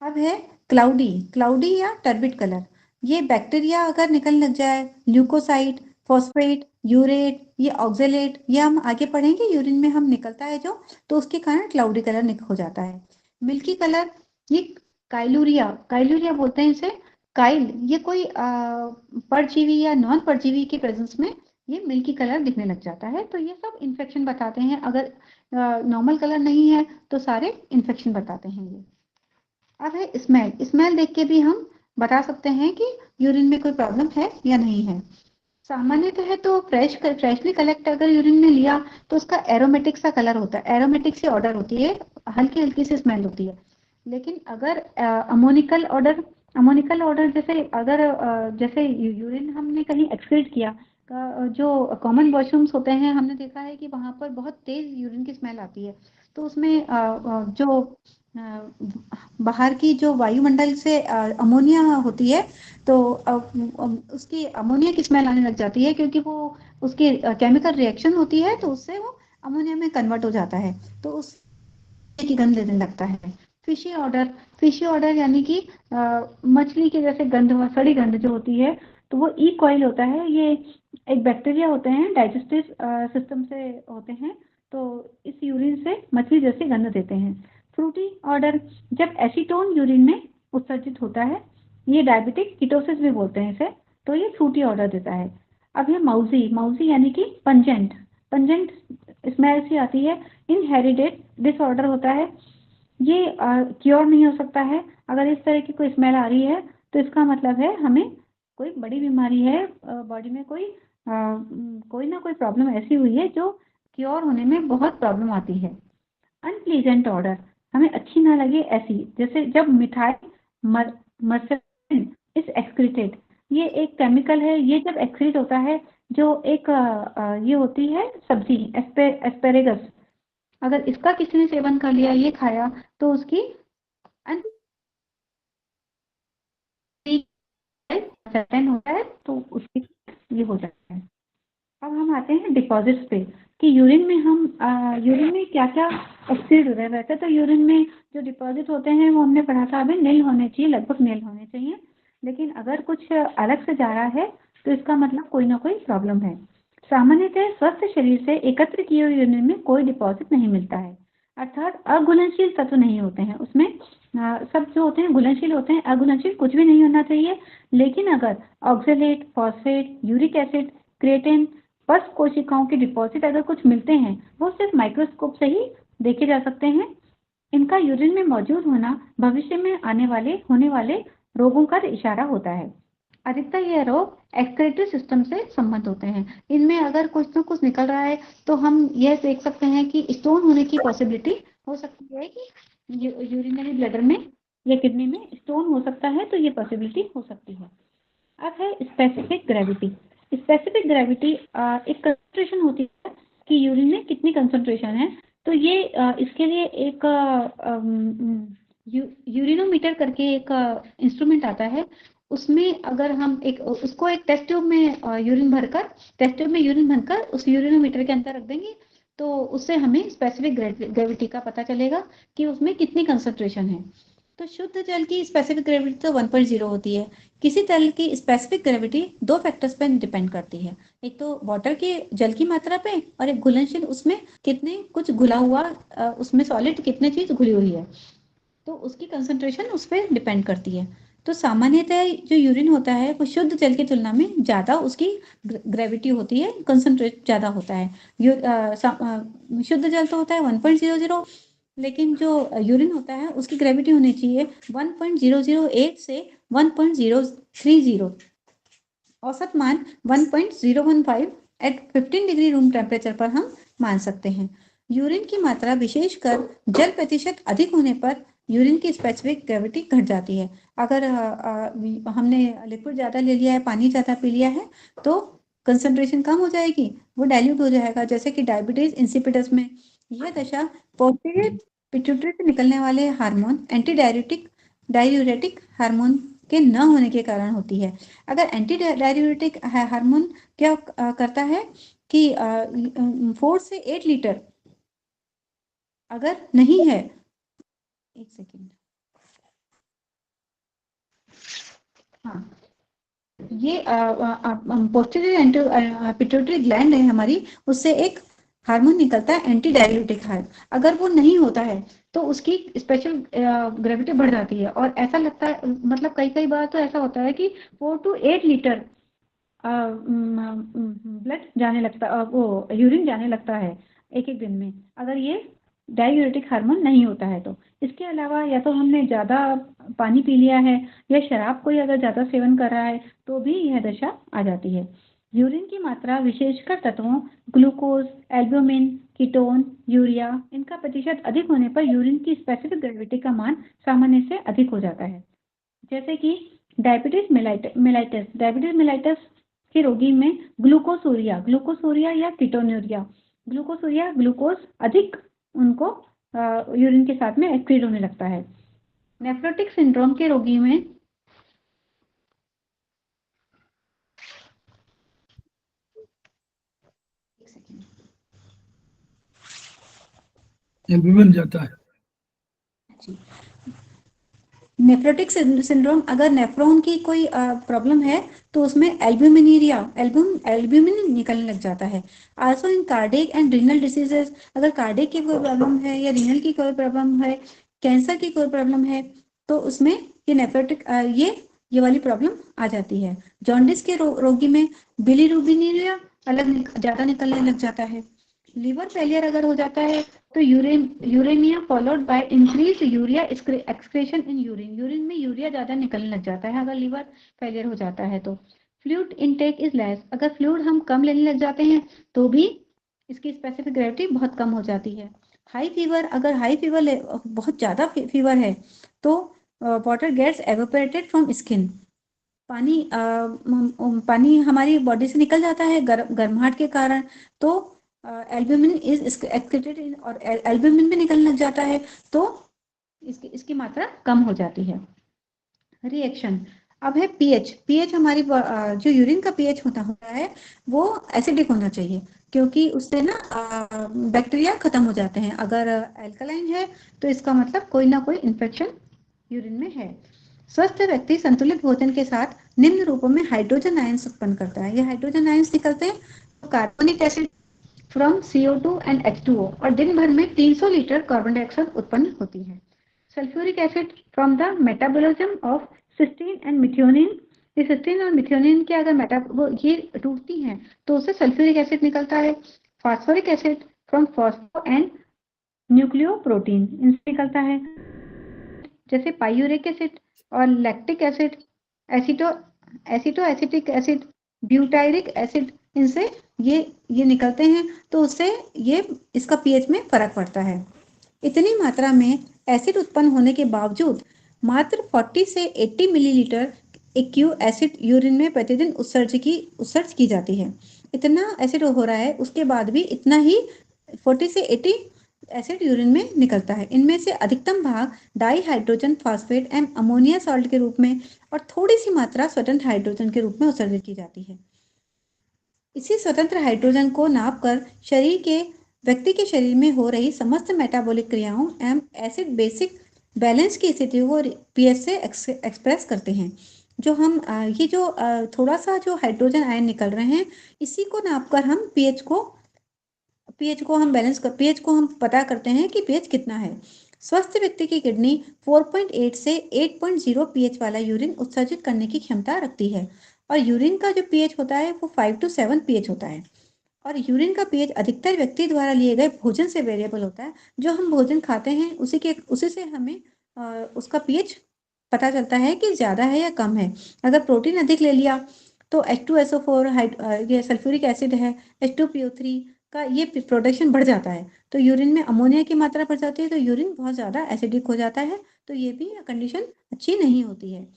Speaker 3: अब है क्लाउडी, क्लाउडी या टर्बिड कलर। ये बैक्टीरिया अगर निकलने लग जाए, ल्यूकोसाइट, फॉस्फेट, यूरेट, ये ऑक्जेलेट, ये हम आगे पढ़ेंगे, यूरिन में हम निकलता है जो, तो उसके कारण क्लाउडी कलर हो जाता है। मिल्की कलर, ये काइलूरिया, काइलूरिया बोलते हैं इसे। काइल, ये कोई परजीवी या नॉन परजीवी के प्रेजेंस में ये मिल्की कलर दिखने लग जाता है। तो ये सब इन्फेक्शन बताते हैं। अगर नॉर्मल कलर नहीं है तो सारे इन्फेक्शन बताते हैं ये। अब है स्मेल, स्मेल देख के भी हम बता सकते हैं कि यूरिन में कोई प्रॉब्लम है या नहीं है। सामान्यतः है तो फ्रेशली कलेक्ट अगर यूरिन में लिया तो उसका एरोमेटिक सा कलर होता है, एरोमेटिक सी ऑर्डर होती है, हल्की हल्की सी स्मेल होती है। लेकिन अगर अमोनिकल ऑर्डर जैसे अगर जैसे यूरिन हमने कहीं एक्सक्रीट किया, जो कॉमन वॉशरूम्स होते हैं, हमने देखा है कि वहां पर बहुत तेज यूरिन की स्मेल आती है। तो उसमें जो बाहर की जो वायुमंडल से अमोनिया होती है, तो उसकी अमोनिया की स्मेल आने लग जाती है, क्योंकि वो उसकी केमिकल रिएक्शन होती है, तो उससे वो अमोनिया में कन्वर्ट हो जाता है, तो उस की गंध देने लगता है। फिशी ऑर्डर, फिशी ऑर्डर यानी कि मछली के जैसे गंध, सड़ी गंध जो होती है, तो वो ई कॉइल होता है। ये एक बैक्टीरिया होते हैं, डाइजेस्टिव सिस्टम से होते हैं, तो इस यूरिन से मछली जैसी गंध देते हैं। फ्रूटी ऑर्डर, जब एसीटोन यूरिन में उत्सर्जित होता है, ये डायबिटिक कीटोसिस भी बोलते हैं इसे, तो ये फ्रूटी ऑर्डर देता है। अब है माउजी, माउजी यानी कि पंजेंट, पंजेंट स्मेल सी आती है। इनहेरिटेड डिसऑर्डर होता है, ये क्योर नहीं हो सकता है। अगर इस तरह की कोई स्मेल आ रही है तो इसका मतलब है हमें कोई बड़ी बीमारी है, बॉडी में कोई ना कोई प्रॉब्लम ऐसी हुई है जो क्योर होने में बहुत प्रॉब्लम आती है। अनप्लीजेंट ऑर्डर, हमें अच्छी ना लगे ऐसी, जैसे जब मिठाई मर्सरीन इज एक्सक्रीटेड, ये एक केमिकल है, ये जब एक्सक्रीट होता है, जो एक ये होती है सब्जी एस्पेरेगस, अगर इसका किसी ने सेवन कर लिया, ये खाया, तो उसकी सर्टेन होता है, तो उसकी ये हो जाता है। अब हम आते हैं डिपॉजिट्स पे, कि यूरिन में हम यूरिन में क्या क्या एक्सक्रीट होता है। वैसे तो यूरिन में जो डिपॉजिट होते हैं वो हमने पढ़ा था अभी, नील होने चाहिए, लगभग नील होने चाहिए। लेकिन अगर कुछ अलग से जा रहा है तो इसका मतलब कोई ना कोई प्रॉब्लम है। सामान्यतः स्वस्थ शरीर से एकत्र किए हुए यूरिन में कोई डिपॉजिट नहीं मिलता है, अर्थात अघुलनशील तत्व नहीं होते हैं उसमें। सब जो होते हैं घुलनशील होते हैं, अघुलनशील कुछ भी नहीं होना चाहिए। लेकिन अगर oxalate, phosphate, uric acid, creatine, पस कोशिकाओं के डिपॉजिट अगर कुछ मिलते हैं, वो सिर्फ माइक्रोस्कोप से ही देखे जा सकते हैं। इनका यूरिन में मौजूद होना भविष्य में होने वाले रोगों का इशारा होता है। अधिकतर यह रोग एक्सक्रीटरी सिस्टम से संबंध होते हैं। इनमें अगर कुछ ना कुछ निकल रहा है तो हम यह देख सकते हैं कि स्टोन होने की पॉसिबिलिटी हो सकती है, कि यूरिनरी ब्लैडर में या किडनी में स्टोन हो सकता है, तो ये पॉसिबिलिटी हो सकती है। अब है स्पेसिफिक ग्रेविटी। स्पेसिफिक ग्रेविटी एक कंसंट्रेशन होती है कि यूरिन में कितनी कंसंट्रेशन है, तो ये इसके लिए एक यूरिनोमीटर करके एक इंस्ट्रूमेंट आता है, उसमें अगर हम उसको एक टेस्ट ट्यूब में यूरिन भरकर उस यूरिनोमीटर के अंदर रख देंगे, तो उससे हमें स्पेसिफिक ग्रेविटी का पता चलेगा कि उसमें कितनी कंसंट्रेशन है। तो शुद्ध जल की स्पेसिफिक ग्रेविटी तो 1.0 होती है। किसी तरल की स्पेसिफिक ग्रेविटी 2 फैक्टर्स पर डिपेंड करती है। एक तो वाटर के जल की मात्रा पे, और एक घुलनशील उसमें कितने कुछ घुला हुआ उसमें सॉलिड कितने चीज घुली हुई है, तो उसकी कंसंट्रेशन उस पर डिपेंड करती है। तो सामान्यतः जो यूरिन होता है वो शुद्ध जल की तुलना में ज़्यादा उसकी ग्रेविटी होती है, कंसंट्रेट ज़्यादा होता है। शुद्ध जल तो होता है 1.00, लेकिन जो यूरिन होता है उसकी ग्रेविटी होनी चाहिए 1.008 से 1.030। औसत मान 1.015 एट 15 डिग्री रूम टेम्परेचर पर हम मान सकते हैं। यूरिन की मात्रा विशेषकर जल प्रतिशत अधिक होने पर यूरिन की स्पेसिफिक ग्रेविटी घट जाती है। अगर हमने लिक्विड ज़्यादा ले लिया है, पानी ज़्यादा पी लिया है, तो कंसंट्रेशन कम हो जाएगी, वो डाइल्यूट हो जाएगा। जैसे कि डायबिटीज इंसिपिडस में यह दशा पोस्टीरियर पिट्यूटरी से निकलने वाले हार्मोन एंटी डाययूरेटिक हार्मोन के न होने के कारण होती है। अगर एंटी डाययूरेटिक हार्मोन क्या करता है कि 4 से 8 लीटर अगर नहीं है, एक सेकेंड, हाँ, ये पोस्टीरियर पिट्यूटरी ग्लैंड है हमारी, उससे एक हार्मोन निकलता है एंटी डाययूरेटिक हार्मोन। अगर वो नहीं होता है तो उसकी स्पेशल ग्रेविटी बढ़ जाती है, और ऐसा लगता है, मतलब कई बार तो ऐसा होता है कि 4 to 8 लीटर ब्लड जाने लगता, वो यूरिन जाने लगता है एक दिन में, अगर ये डाययूरेटिक हार्मोन नहीं होता है तो। इसके अलावा या तो हमने ज़्यादा पानी पी लिया है, या शराब कोई अगर ज़्यादा सेवन कर रहा है, तो भी यह दशा आ जाती है। यूरिन की मात्रा विशेषकर तत्वों ग्लूकोज, एल्ब्यूमिन, कीटोन, यूरिया, इनका प्रतिशत अधिक होने पर यूरिन की स्पेसिफिक ग्रेविटी का मान सामान्य से अधिक हो जाता है। जैसे कि डायबिटीज मेलाइटस के रोगी में ग्लूकोसूरिया या कीटोन्यूरिया, ग्लूकोज अधिक उनको यूरिन के साथ में एक्सक्रीट होने लगता है। नेफ्रोटिक सिंड्रोम के रोगी में
Speaker 1: एल्ब्यूमिन जाता है।
Speaker 3: नेफ्रोटिक सिंड्रोम, अगर नेफ्रॉन की कोई प्रॉब्लम है तो उसमें एल्ब्यूमिन निकलने लग जाता है। Also in cardiac and renal diseases, अगर कार्डियक की कोई प्रॉब्लम है या रीनल की कोई प्रॉब्लम है, कैंसर की कोई प्रॉब्लम है, तो उसमें ये नेफ्रोटिक ये वाली प्रॉब्लम आ जाती है। जॉन्डिस के रोगी में बिलीरुबिनुरिया ज़्यादा निकलने लग जाता है। लिवर फेलियर अगर हो जाता है तो uremia followed by increase urea excretion in urine में यूरिया ज़्यादा निकलने लग जाता है अगर लिवर फेलियर हो जाता है तो। फ्लूइड इनटेक इज लेस, अगर फ्लूइड हम कम लेने लग जाते हैं तो भी इसकी स्पेसिफिक ग्रेविटी बहुत कम हो जाती है। हाई फीवर, अगर बहुत ज़्यादा फीवर है तो water gets evaporated from skin, पानी हमारी बॉडी से निकल जाता है गर्माहट के कारण, तो एल्ब्यूमिन इज एक्सक्रीटेड और एल्ब्यूमिन भी निकलने लग जाता है, तो इसकी मात्रा कम हो जाती है। रिएक्शन, अब है पीएच हमारी जो यूरिन का पीएच होता है वो एसिडिक होना चाहिए, क्योंकि उससे ना बैक्टीरिया खत्म हो जाते हैं। अगर एल्कलाइन है तो इसका मतलब कोई ना कोई इन्फेक्शन यूरिन में है। स्वस्थ व्यक्ति संतुलित भोजन के साथ निम्न रूपों में हाइड्रोजन आयंस उत्पन्न करता है। ये हाइड्रोजन आयंस निकलते हैं तो carbonic acid from CO2 and H2O, और दिन भर में 300 लीटर कार्बन डाइऑक्साइड उत्पन्न होती है। Sulphuric acid from the metabolism of cysteine and methionine, ये सिस्टीन और मिथ्योनिन के अगर ये टूटती हैं तो उससे सल्फ्यूरिक एसिड निकलता है। Phosphoric acid from phospho and nucleoprotein, इनसे निकलता है, जैसे पाइयूरिक एसिड और lactic acid, acetoacetic acid, butyric acid, इनसे ये निकलते हैं, तो उससे ये इसका पीएच में फर्क पड़ता है। इतनी मात्रा में एसिड उत्पन्न होने के बावजूद मात्र 40 से 80 मिलीलीटर एक्यू एसिड यूरिन में प्रतिदिन उत्सर्ज की जाती है। इतना एसिड हो रहा है उसके बाद भी इतना ही 40 से 80 एसिड यूरिन में निकलता है। इनमें से अधिकतम भाग डाई हाइड्रोजन फॉस्फेट एवं अमोनिया सॉल्ट के रूप में और थोड़ी सी मात्रा स्वतंत्र हाइड्रोजन के रूप में उत्सर्जित की जाती है। इसी स्वतंत्र हाइड्रोजन को नापकर व्यक्ति के शरीर में हो रही समस्त मेटाबॉलिक क्रियाओं एवं एसिड बेसिक बैलेंस की स्थिति को पीएच से एक्सप्रेस करते हैं। जो हम ये जो थोड़ा सा जो हाइड्रोजन आयन निकल रहे हैं, इसी को नापकर हम पीएच को हम पता करते हैं कि पीएच कितना है। स्वस्थ व्यक्ति की किडनी 4.8 से 8.0 पीएच वाला यूरिन उत्सर्जित करने की क्षमता रखती है और यूरिन का जो पीएच होता है वो 5 to 7 पीएच होता है। और यूरिन का पीएच अधिकतर व्यक्ति द्वारा लिए गए भोजन से वेरिएबल होता है। जो हम भोजन खाते हैं उसी से हमें उसका पीएच पता चलता है कि ज़्यादा है या कम है। अगर प्रोटीन अधिक ले लिया तो H2SO4 ये सल्फ्यूरिक एसिड है, H2PO3 का ये प्रोडक्शन बढ़ जाता है, तो यूरिन में अमोनिया की मात्रा बढ़ जाती है, तो यूरिन बहुत ज़्यादा एसिडिक हो जाता है। तो ये भी कंडीशन अच्छी नहीं होती है।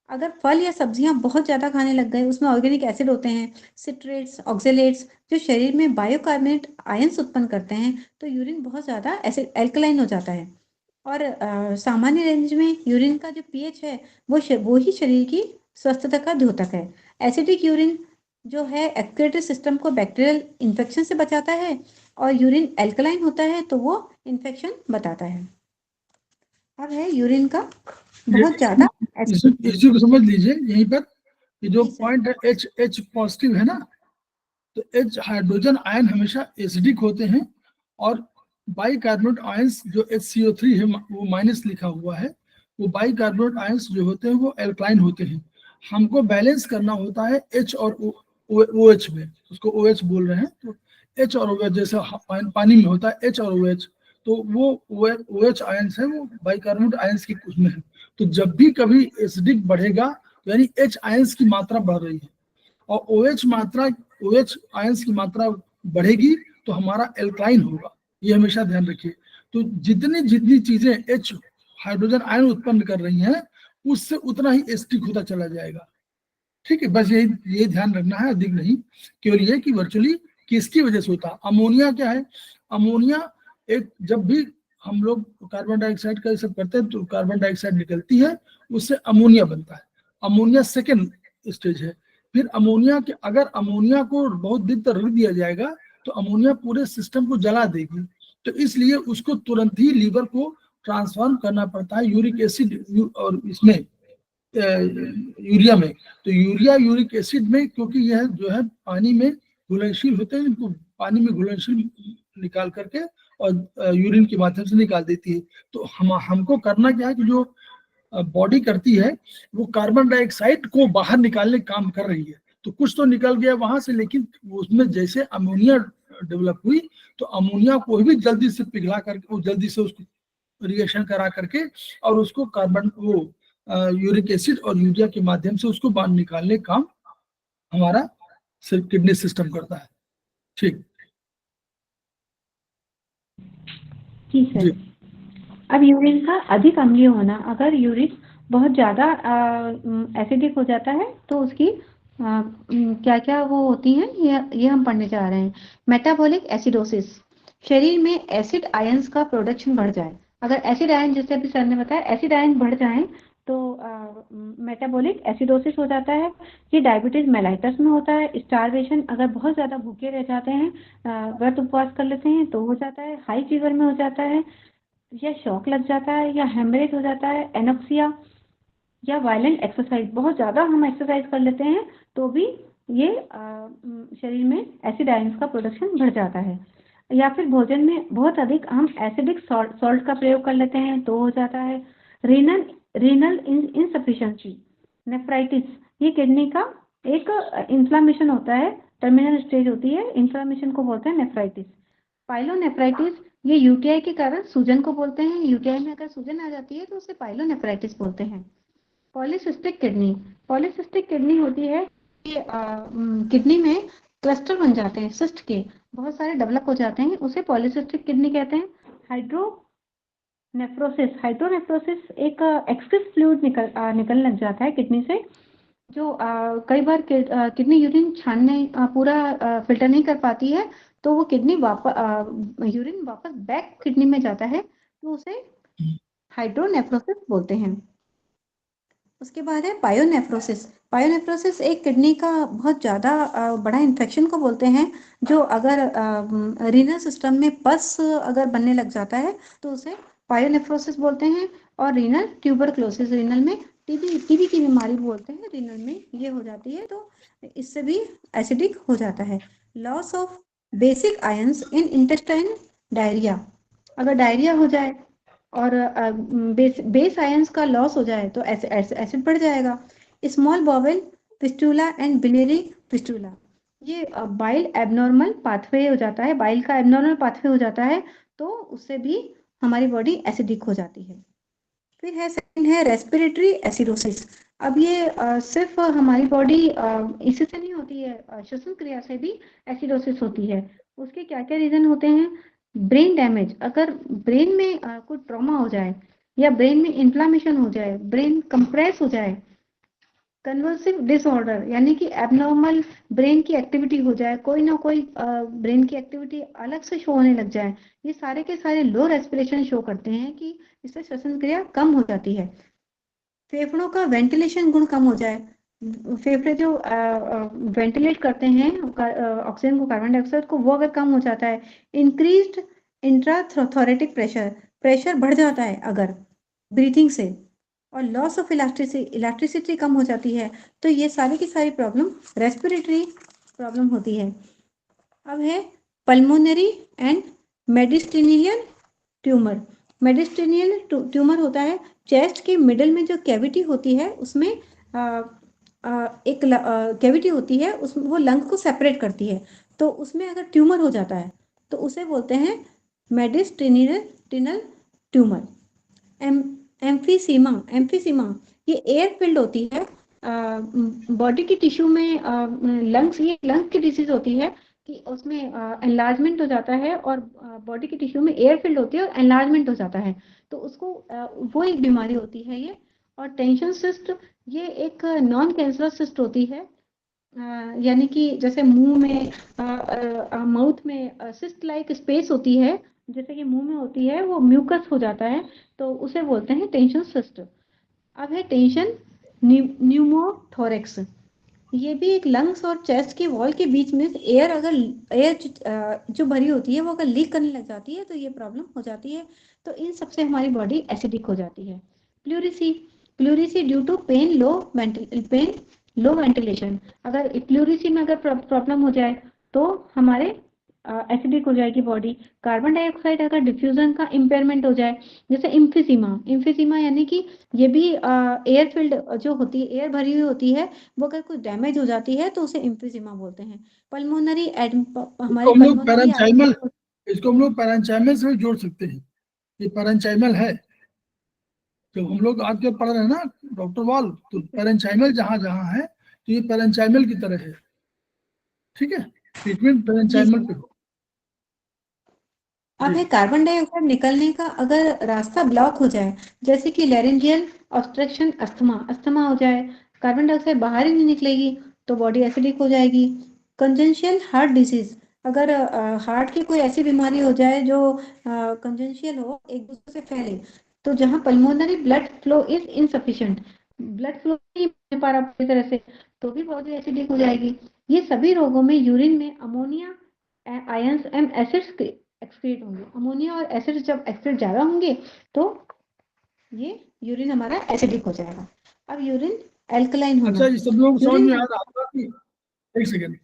Speaker 3: अगर फल या सब्जियां बहुत ज़्यादा खाने लग गए, उसमें ऑर्गेनिक एसिड होते हैं, सिट्रेट्स, ऑक्जेलेट्स, जो शरीर में बायोकार्बोनेट आयंस उत्पन्न करते हैं, तो यूरिन बहुत ज़्यादा एसिड एल्कलाइन हो जाता है। और सामान्य रेंज में यूरिन का जो पीएच है वो ही शरीर की स्वस्थता का द्योतक है। एसिडिक यूरिन जो है एक्सक्रीटरी सिस्टम को बैक्टीरियल इन्फेक्शन से बचाता है और यूरिन एल्कलाइन होता है तो वो इन्फेक्शन बताता है। अब है यूरिन का बहुत ज्यादा
Speaker 1: इसी को समझ लीजिए यहीं पर, ये जो
Speaker 3: जी सर।
Speaker 1: पॉइंट है H पॉजिटिव है ना, तो H हाइड्रोजन आयन हमेशा एसिडिक होते हैं और बाइकार्बोनेट आयंस जो HCO3 है वो माइनस लिखा हुआ है, वो बाइकार्बोनेट आयंस जो होते हैं वो एल्कलाइन होते हैं। हमको बैलेंस करना होता है H और OH में, उसको OH बोल रहे हैं, तो H और OH जैसे पानी में होता है H और OH, तो वो OH आयंस है वो बाइकार्बोनेट आयंस के उसमें है। तो जब भी कभी एसिडिक बढ़ेगा तो यानी H आयंस की मात्रा बढ़ रही है और OH आयंस की मात्रा बढ़ेगी तो हमारा एल्कलाइन होगा, ये हमेशा ध्यान रखिए। तो जितनी जितनी चीजें H हाइड्रोजन आयन उत्पन्न कर रही हैं उससे उतना ही एसिडिक होता चला जाएगा। ठीक है, बस यही ध्यान रखना है, अधिक नहीं। केवल ये कि वर्चुअली किसकी वजह से होता है। अमोनिया क्या है, अमोनिया एक जब भी हम लोग कार्बन डाइऑक्साइड का सब करते हैं तो कार्बन डाइऑक्साइड निकलती है, उससे अमोनिया बनता है। अमोनिया सेकेंड स्टेज है। फिर अमोनिया के अगर अमोनिया को बहुत दिन तक रख दिया जाएगा तो अमोनिया पूरे सिस्टम को जला देगी, तो इसलिए उसको तुरंत ही लीवर को ट्रांसफॉर्म करना पड़ता है यूरिक एसिड और इसमें यूरिया में। तो यूरिक एसिड में, क्योंकि यह जो है पानी में घुलनशील होते हैं, इनको पानी में घुलनशील निकाल करके और यूरिन के माध्यम से निकाल देती है। तो हमको करना क्या है कि जो बॉडी करती है वो कार्बन डाइऑक्साइड को बाहर निकालने का काम कर रही है। तो कुछ तो निकल गया वहां से, लेकिन उसमें जैसे अमोनिया डेवलप हुई तो अमोनिया को भी जल्दी से पिघला करके वो जल्दी से उसको रिएक्शन करा करके और उसको कार्बन यूरिक एसिड और यूरिया के माध्यम से उसको बाहर निकालने का काम हमारा किडनी सिस्टम करता है। ठीक
Speaker 3: जी सर। अब यूरिन का अधिक अम्लीय होना, अगर यूरिन बहुत ज़्यादा एसिडिक हो जाता है तो उसकी क्या क्या वो होती हैं ये हम पढ़ने जा रहे हैं। मेटाबॉलिक एसिडोसिस, शरीर में एसिड आयंस का प्रोडक्शन बढ़ जाए। अगर एसिड आयन, जैसे अभी सर ने बताया, एसिड आयन बढ़ जाए तो मेटाबॉलिक एसिडोसिस हो जाता है। ये डायबिटीज मेलाइटस में होता है। स्टारवेशन, अगर बहुत ज़्यादा भूखे रह जाते हैं, व्रत उपवास कर लेते हैं तो हो जाता है। हाई फीवर में हो जाता है, या शॉक लग जाता है, या हेमरेज हो जाता है। एनोक्सिया या वायलेंट एक्सरसाइज, बहुत ज़्यादा हम एक्सरसाइज कर लेते हैं तो भी ये शरीर में एसिड आयंस का प्रोडक्शन बढ़ जाता है। या फिर भोजन में बहुत अधिक हम एसिडिक सॉल्ट का प्रयोग कर लेते हैं तो हो जाता है। रीनल इनसफिशिएंसी, नेफ्राइटिस, ये किडनी का एक इन्फ्लामेशन होता है, टर्मिनल स्टेज होती है, इन्फ्लामेशन को बोलते हैं नेफ्राइटिस। पाइलोनेफ्राइटिस, ये यूटीआई के कारण सूजन को बोलते हैं। यूटीआई में अगर सूजन आ जाती है तो उसे पाइलोनेफ्राइटिस बोलते हैं। पॉलीसिस्टिक किडनी, पॉलीसिस्टिक किडनी होती है कि किडनी में क्लस्टर बन जाते हैं, सिस्ट के बहुत सारे डेवलप हो जाते हैं, उसे पॉलीसिस्टिक किडनी कहते हैं। हाइड्रोनेफ्रोसिस एक एक्सेस फ्लूइड निकलने लग जाता है किडनी से, जो कई बार किडनी यूरिन छानने पूरा फिल्टर नहीं कर पाती है, तो वो किडनी यूरिन वापस बैक किडनी में जाता है, तो उसे हाइड्रोनेफ्रोसिस बोलते हैं। उसके बाद है पायोनेफ्रोसिस। पायोनेफ्रोसिस एक किडनी का बहुत ज़्यादा बड़ा इन्फेक्शन को बोलते हैं, जो अगर रीनल सिस्टम में पस अगर बनने लग जाता है तो उसे पायोनेफ्रोसिस बोलते हैं। और रीनल ट्यूबरक्लोसिस, रीनल में टीबी की बीमारी बोलते हैं, रीनल में ये हो जाती है, तो इससे भी एसिडिक हो जाता है। Loss of basic ions in intestine, diarrhoea. अगर डायरिया हो जाए और बेस आयंस का लॉस हो जाए तो एसिड बढ़ जाएगा। Small bowel fistula and biliary fistula, ये बाइल एबनॉर्मल पाथवे हो जाता है, बाइल का एबनॉर्मल पाथवे हो जाता है, तो उससे भी हमारी बॉडी एसिडिक हो जाती है। फिर है सेकंड है रेस्पिरेटरी एसिडोसिस। अब ये सिर्फ हमारी बॉडी इसी से नहीं होती है, श्वसन क्रिया से भी एसिडोसिस होती है। उसके क्या क्या रीजन होते हैं? ब्रेन डैमेज, अगर ब्रेन में कोई ट्रॉमा हो जाए या ब्रेन में इन्फ्लामेशन हो जाए, ब्रेन कंप्रेस हो जाए, कन्वर्सिव डिसऑर्डर यानी कि एबनॉर्मल ब्रेन की एक्टिविटी हो जाए, कोई ना कोई ब्रेन की एक्टिविटी अलग से शो होने लग जाए, ये सारे के सारे लो रेस्पिरेशन शो करते हैं कि इससे श्वसन क्रिया कम हो जाती है। फेफड़ों का वेंटिलेशन गुण कम हो जाए, फेफड़े जो वेंटिलेट करते हैं ऑक्सीजन को, कार्बन डाइऑक्साइड को, वो अगर कम हो जाता है। इंक्रीज्ड इंट्राथोरेटिक प्रेशर, प्रेशर बढ़ जाता है अगर ब्रीथिंग से, और लॉस ऑफ इलेक्ट्रिसिटी कम हो जाती है, तो ये सारी की सारी प्रॉब्लम रेस्पिरेटरी प्रॉब्लम होती है। अब है पल्मोनरी एंड मेडिस्टेनियल ट्यूमर। मेडिस्टेनियल ट्यूमर होता है चेस्ट के मिडल में जो कैविटी होती है, उसमें एक कैविटी होती है, उसमें वो लंग को सेपरेट करती है, तो उसमें अगर ट्यूमर हो जाता है तो उसे बोलते हैं मेडिस्टेनियल ट्यूमर। एम्फीसीमा, एम्फीसीमा ये एयर फिल्ड होती है बॉडी की टिश्यू में, लंग्स, ये लंग की डिजीज होती है कि उसमें एनलार्जमेंट हो जाता है, और बॉडी की टिश्यू में एयर फिल्ड होती है और एनलार्जमेंट हो जाता है, तो उसको वो एक बीमारी होती है ये। और टेंशन सिस्ट, ये एक नॉन कैंसरस सिस्ट होती है, यानी कि जैसे मुंह में, माउथ में सिस्ट लाइक स्पेस होती है, जैसे कि मुंह में होती है, वो म्यूकस हो जाता है, तो उसे बोलते हैं टेंशन सिस्ट। अब है टेंशन न्यूमोथोरेक्स, ये भी एक लंग्स और चेस्ट के वॉल के बीच में एयर, अगर एयर जो भरी होती है वो अगर लीक करने लग जाती है तो ये प्रॉब्लम हो जाती है, तो इन सबसे हमारी बॉडी एसिडिक हो जाती है। Pleurisy, pleurisy due to pain low ventilation, अगर प्लूरिसी में अगर प्रॉब्लम हो जाए तो हमारे एसिडिक हो जाएगी बॉडी। कार्बन डाइऑक्साइड अगर डिफ्यूजन का इम्पेयरमेंट हो जाए, जैसे इम्फीसीमा, इम्फीसीमा यानी कि ये भी एयर फील्ड जो होती है, एयर भरी हुई होती है, वो अगर कोई डैमेज हो जाती है तो उसे इम्फीसीमा बोलते हैं। पल्मोनरी हमारी
Speaker 1: हम लोग
Speaker 3: पल्मोनरी
Speaker 1: पैरेंचाइमल, इसको हम लोग पैरेंचाइमल से भी जोड़ सकते हैं, ये पैरेंचाइमल है। जब हम लोग आज के पढ़ रहे हैं ना डॉक्टर वाल, तो पैरेंचाइमल जहां जहां है तो ये पैरेंचाइमल की तरह है, ठीक है, ट्रीटमेंट पैरेंचाइमल पे हो।
Speaker 3: अब है कार्बन डाइऑक्साइड निकलने का अगर रास्ता ब्लॉक हो जाए, जैसे कि लैरिंजियल ऑब्स्ट्रक्शन, अस्थमा, अस्थमा हो जाए, कार्बन डाइऑक्साइड बाहर ही नहीं निकलेगी तो बॉडी एसिडिक हो जाएगी। कंजेंशियल हार्ट डिजीज, अगर हार्ट की कोई ऐसी बीमारी हो जाए जो कंजेंशियल हो, एक दूसरे से फैले, तो जहाँ pulmonary blood flow is insufficient, blood flow नहीं हो पा रहा पूरी तरह से, तो भी बॉडी एसिडिक हो जाएगी। ये सभी रोगों में यूरिन में ammonia ions and acids excrete होंगे। अमोनिया और एसिड जब एक्सक्रीट ज्यादा होंगे तो ये यूरिन हमारा एसिडिक हो जाएगा। अब यूरिन एल्कलाइन होना।
Speaker 1: अच्छा, ये सब लोग समझ
Speaker 3: यूरिन,
Speaker 1: में आ रहा होगा कि, एक सेकेंड,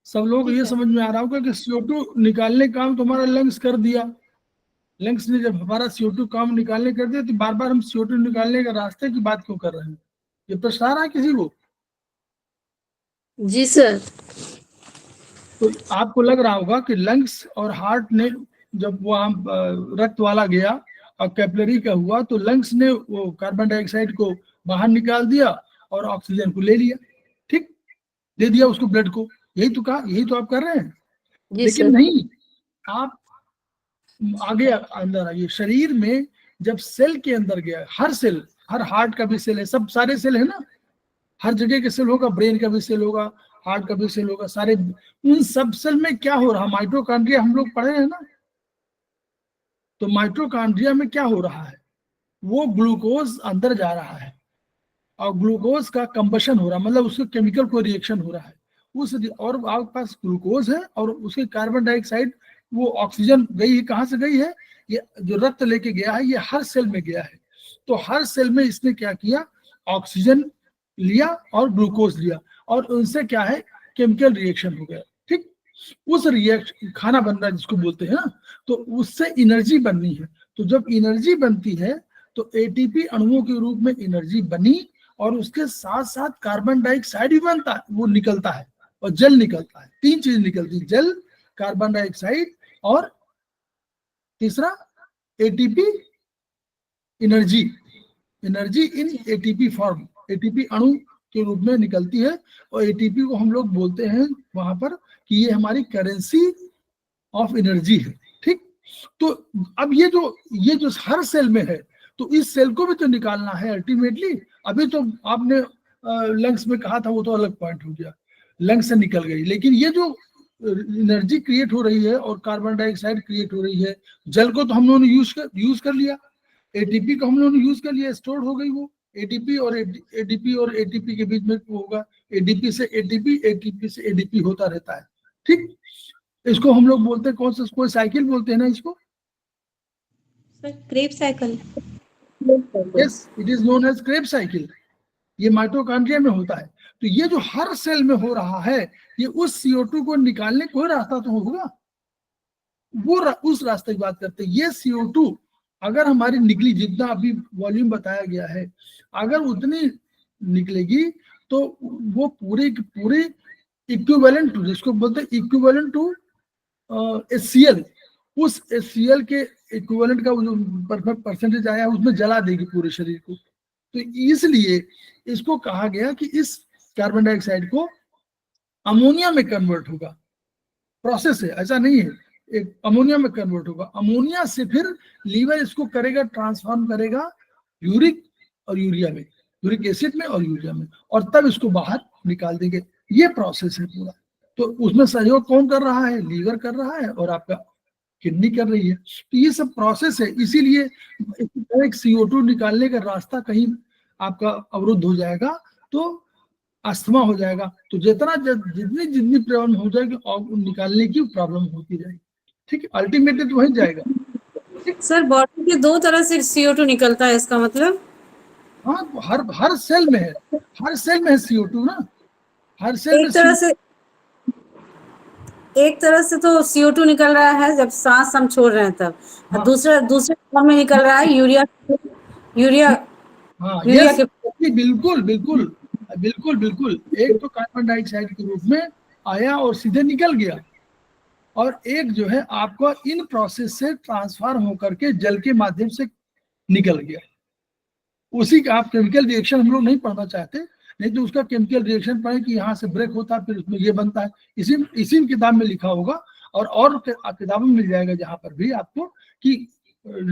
Speaker 1: सब लोग
Speaker 3: जी
Speaker 1: ये
Speaker 3: सर,
Speaker 1: समझ में आ रहा होगा कि CO2 निकालने का काम तो हमारा लंग्स कर दिया, लंग्स ने जब हमारा CO2 काम निकालने कर दिया तो बार बार हम CO2 निकालने के रास्ते की बात क्यों कर रहे हैं? ये प्रश्न आ रहा है किसी को?
Speaker 2: जी सर।
Speaker 1: तो आपको लग रहा होगा कि लंग्स और हार्ट ने जब वहाँ रक्त वाला गया और कैपिलरी का हुआ तो लंग्स ने वो कार्बन डाइऑक्साइड को बाहर निकाल दिया और ऑक्सीजन को ले लिया, ठीक, दे दिया उसको ब्लड को, यही तो कहा, यही तो आप कर रहे हैं।
Speaker 2: जी
Speaker 1: लेकिन
Speaker 2: सर।
Speaker 1: नहीं, आप आगे अंदर आइए, शरीर में जब सेल के अंदर गया, हर सेल, हर हार्ट का भी सेल है, सब सारे सेल है ना, हर जगह के सेल होगा, ब्रेन का भी सेल होगा, हार्ट का भी सेल होगा, सारे उन सब सेल में क्या हो रहा है, माइटोकॉन्ड्रिया हम लोग पढ़े हैं ना, तो माइटोकॉन्ड्रिया में क्या हो रहा है, वो ग्लूकोज अंदर जा रहा है और ग्लूकोज का कंबशन हो रहा है, मतलब उसके केमिकल को रिएक्शन हो रहा है उस, और आपके पास ग्लूकोज है और उसके कार्बन डाइऑक्साइड, वो ऑक्सीजन गई है, कहाँ से गई है, ये जो रक्त लेके गया है ये हर सेल में गया है, तो हर सेल में इसने क्या किया, ऑक्सीजन लिया और ग्लूकोज लिया और उनसे क्या है, केमिकल रिएक्शन हो गया, ठीक। उस रिएक्शन खाना बन रहा है जिसको बोलते हैं ना, तो उससे एनर्जी बननी है, तो जब एनर्जी बनती है तो एटीपी अणुओं के रूप में एनर्जी बनी और उसके साथ साथ कार्बन डाइऑक्साइड भी बनता है, वो निकलता है और जल निकलता है, तीन चीज निकलती है, जल, कार्बन डाइऑक्साइड और तीसरा ATP, energy, energy in ATP form, ATP अणु के रूप में निकलती है और एटीपी को हम लोग बोलते हैं वहां पर कि ये हमारी करेंसी ऑफ एनर्जी है, ठीक। तो अब ये जो हर सेल में है, तो इस सेल को भी तो निकालना है अल्टीमेटली। अभी तो आपने लंग्स में कहा था, वो तो अलग पॉइंट हो गया, लंग्स से निकल गई, लेकिन ये जो एनर्जी क्रिएट हो रही है और कार्बन डाइऑक्साइड क्रिएट हो रही है, जल को तो हम लोगों ने यूज कर लिया, एटीपी को हम लोगों ने यूज कर लिया, स्टोर हो गई वो, एटीपी और एटीपी के बीच में होगा, एडीपी से एटीपी, एटीपी से एडीपी होता रहता है, ठीक। इसको हम लोग बोलते हैं कौन सा, कोई साइकिल बोलते हैं ना इसको,
Speaker 3: sir Krebs cycle,
Speaker 1: yes it is known as Krebs cycle, ये माइटोकॉन्ड्रिया में होता है। तो ये जो हर सेल में हो रहा है, ये उस CO2 को निकालने कोई रास्ता तो होगा, उस रास्ते की बात करते हैं। ये CO2 अगर हमारी निकली, जितना अभी वॉल्यूम बताया गया है, अगर उतनी निकलेगी तो वो पूरे पूरे इक्विवेलेंट टू, जिसको बोलते हैं इक्विवेलेंट टू HCl, उस HCl के इक्विवेलेंट का जो परसेंटेज आया है उसमें जला देगी पूरे शरीर को। तो इसलिए इसको कहा गया कि इस कार्बन डाइऑक्साइड को अमोनिया में कन्वर्ट होगा, प्रोसेस है, ऐसा नहीं है, एक अमोनिया में कन्वर्ट होगा, अमोनिया से फिर लीवर इसको करेगा, ट्रांसफॉर्म करेगा यूरिक और यूरिया में, यूरिक एसिड में और यूरिया में, और तब इसको बाहर निकाल देंगे, ये प्रोसेस है पूरा। तो उसमें सहयोग कौन कर रहा है, लीवर कर रहा है और आपका किडनी कर रही है, तो ये सब प्रोसेस है। इसीलिए एक CO2 निकालने का रास्ता कहीं आपका अवरुद्ध हो जाएगा तो अस्थमा हो जाएगा, तो जितनी जितनी प्रॉब्लम हो जाएगी और निकालने की प्रॉब्लम होती जाएगी, ठीक है, अल्टीमेटली तो वही जाएगा।
Speaker 2: सर बॉडी के दो तरह से CO2 निकलता है, इसका मतलब?
Speaker 1: हाँ, हर सेल में है, हर सेल में है CO2 ना, हर सेल में
Speaker 2: एक तरह से तो CO2 निकल रहा है जब सांस हम छोड़ रहे हैं तब,
Speaker 1: हाँ,
Speaker 2: दूसरे फॉर्म में निकल रहा है यूरिया यूरिया
Speaker 1: हाँ,
Speaker 2: यूरिया
Speaker 1: यस,
Speaker 2: के।
Speaker 1: बिल्कुल बिल्कुल बिल्कुल बिल्कुल, एक तो कार्बन डाइऑक्साइड के रूप में आया और सीधे निकल गया, और एक जो है आपको इन प्रोसेस से ट्रांसफॉर्म होकर के जल के माध्यम से निकल गया, उसी का आप केमिकल रिएक्शन हम लोग नहीं पढ़ना चाहते, नहीं तो उसका केमिकल रिएक्शन पढ़े कि यहाँ से ब्रेक होता है फिर उसमें ये बनता है, इसी किताब में लिखा होगा और किताबों में मिल जाएगा जहाँ पर भी आपको कि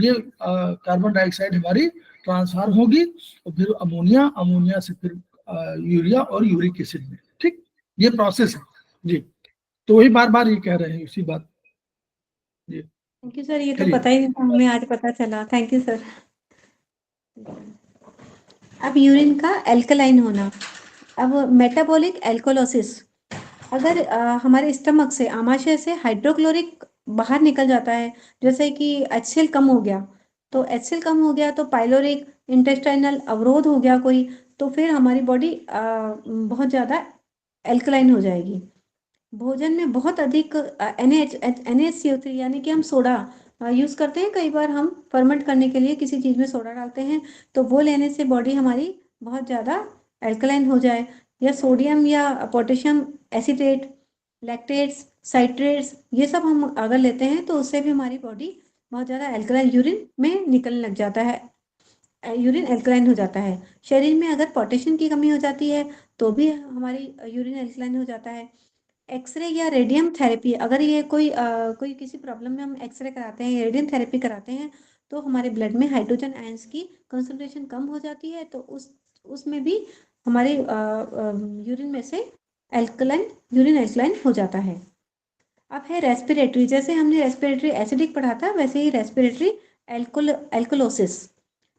Speaker 1: ये कार्बन डाइऑक्साइड हमारी ट्रांसफॉर्म होगी और फिर अमोनिया से फिर यूरिया और यूरिक एसिड में, ठीक, ये प्रोसेस है जी। तो वही बार बार ये कह रहे हैं उसी बात जी।
Speaker 3: थैंक यू सर, ये तो
Speaker 1: चलिए,
Speaker 3: पता ही नहीं था, हमें आज पता चला, थैंक यू सर। अब यूरिन का एल्कलाइन होना, अब मेटाबॉलिक एल्कोलोसिस, अगर हमारे स्टमक से, आमाशय से हाइड्रोक्लोरिक बाहर निकल जाता है, जैसे कि HCl कम हो गया, तो HCl कम हो गया तो पाइलोरिक इंटेस्टाइनल अवरोध हो गया कोई, तो फिर हमारी बॉडी बहुत ज़्यादा एल्कलाइन हो जाएगी। भोजन में बहुत अधिक NaHCO3 यानी कि हम सोडा यूज़ करते हैं, कई बार हम फर्मेंट करने के लिए किसी चीज़ में सोडा डालते हैं, तो वो लेने से बॉडी हमारी बहुत ज़्यादा एल्कलाइन हो जाए, या सोडियम या पोटेशियम एसीटेट, लैक्टेट्स, साइट्रेट्स, ये सब हम अगर लेते हैं तो उससे भी हमारी बॉडी बहुत ज़्यादा एल्कलाइन, यूरिन में निकलने लग जाता है, यूरिन एल्कलाइन हो जाता है। शरीर में अगर पोटेशियम की कमी हो जाती है तो भी हमारी यूरिन एल्कलाइन हो जाता है। एक्सरे या रेडियम थेरेपी, अगर ये कोई किसी प्रॉब्लम में हम एक्सरे कराते हैं या रेडियम थेरेपी कराते हैं तो हमारे ब्लड में हाइड्रोजन आयंस की कंसंट्रेशन कम हो जाती है, तो उसमें भी हमारे यूरिन में से यूरिन एल्कलाइन हो जाता है। अब है रेस्पिरेटरी, जैसे हमने रेस्पिरेटरी एसिडिक पढ़ा था वैसे ही रेस्पिरेटरी एल्कोलोसिस,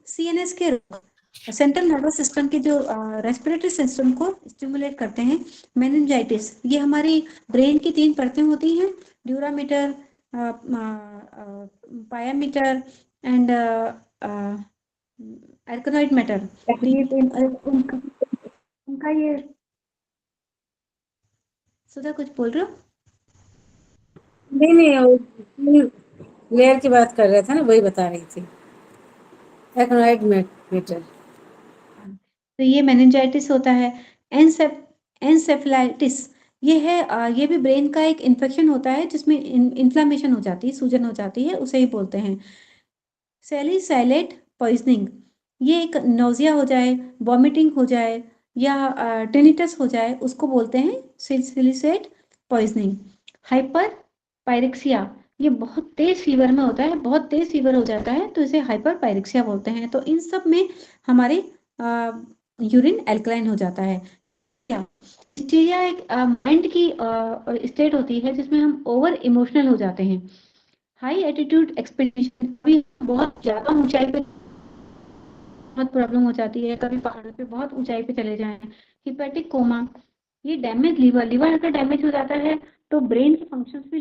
Speaker 3: सीएनएस के रोग, सेंट्रल नर्वस सिस्टम के जो रेस्पिरेटरी सिस्टम को स्टिमुलेट करते हैं। मेनिंजाइटिस, ये हमारी ब्रेन की 3 परतें होती हैं, ड्यूरामीटर, पायामीटर एंड एर्कनॉइड मैटर। तो ये उनका ये सुधा कुछ बोल रहे हो?
Speaker 2: नहीं, लेयर की बात कर रहे थे ना, वही बता रही थी, एक्नोइड मीटर।
Speaker 3: तो ये मेनिंजाइटिस होता है। एनसेफेलाइटिस, ये है ये भी ब्रेन का एक इन्फेक्शन होता है जिसमें इन्फ्लामेशन हो जाती है, सूजन हो जाती है, उसे ही बोलते हैं। सैलिसाइलेट पॉइजनिंग, ये एक नोजिया हो जाए, वॉमिटिंग हो जाए या टिनिटस हो जाए, उसको बोलते हैं सैलिसाइलेट पॉइजनिंग। हाइपर पायरेक्सिया, ये बहुत तेज फीवर में होता है, बहुत तेज फीवर हो जाता है तो इसे हाइपर पायरेक्सिया बोलते हैं। तो इन सब में हमारे यूरिन एल्कलाइन हो जाता है। हिस्टीरिया एक माइंड की स्टेट होती है जिसमें हम ओवर इमोशनल हो जाते हैं। हाई एटीट्यूड एक्सपेक्टेशन, भी बहुत ज्यादा ऊंचाई पे बहुत प्रॉब्लम हो जाती है, कभी पहाड़ों पे बहुत ऊंचाई पे चले जाएं। हिपेटिक कोमा, ये डैमेज लिवर अगर डैमेज हो जाता है तो ब्रेन के फंक्शंस भी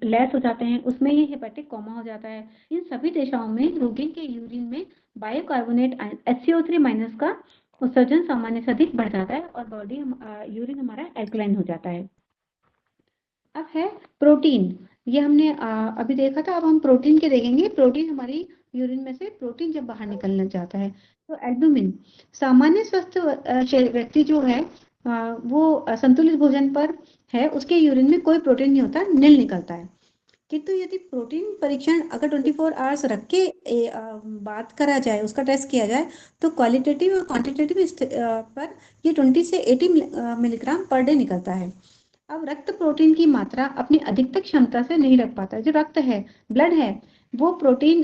Speaker 3: लेस हो जाते हैं, उसमें ये हेपेटिक कोमा हो जाता है। इन सभी दशाओं में रोगी के यूरिन में बायोकार्बोनेट HCO3 माइनस का उत्सर्जन सामान्य से अधिक बढ़ जाता है और बॉडी यूरिन हमारा एल्कलाइन हो जाता है। अब है प्रोटीन, ये हमने अभी देखा था, अब हम प्रोटीन के देखेंगे। प्रोटीन हमारी यूरिन में से प्रोटीन जब बाहर निकलना चाहता है तो एल्बुमिन, सामान्य स्वस्थ व्यक्ति जो है वो संतुलित भोजन पर है, उसके यूरिन में कोई प्रोटीन नहीं होता, नील निकलता है। किंतु यदि प्रोटीन परीक्षण अगर 24 आवर्स रख के बात करा जाए, उसका टेस्ट किया जाए, तो क्वालिटेटिव और क्वांटिटेटिव पर ये 20 से 80 मिलीग्राम पर डे निकलता है। अब रक्त प्रोटीन की मात्रा अपनी अधिकतम क्षमता से नहीं रख पाता। जो रक्त है, ब्लड है, वो प्रोटीन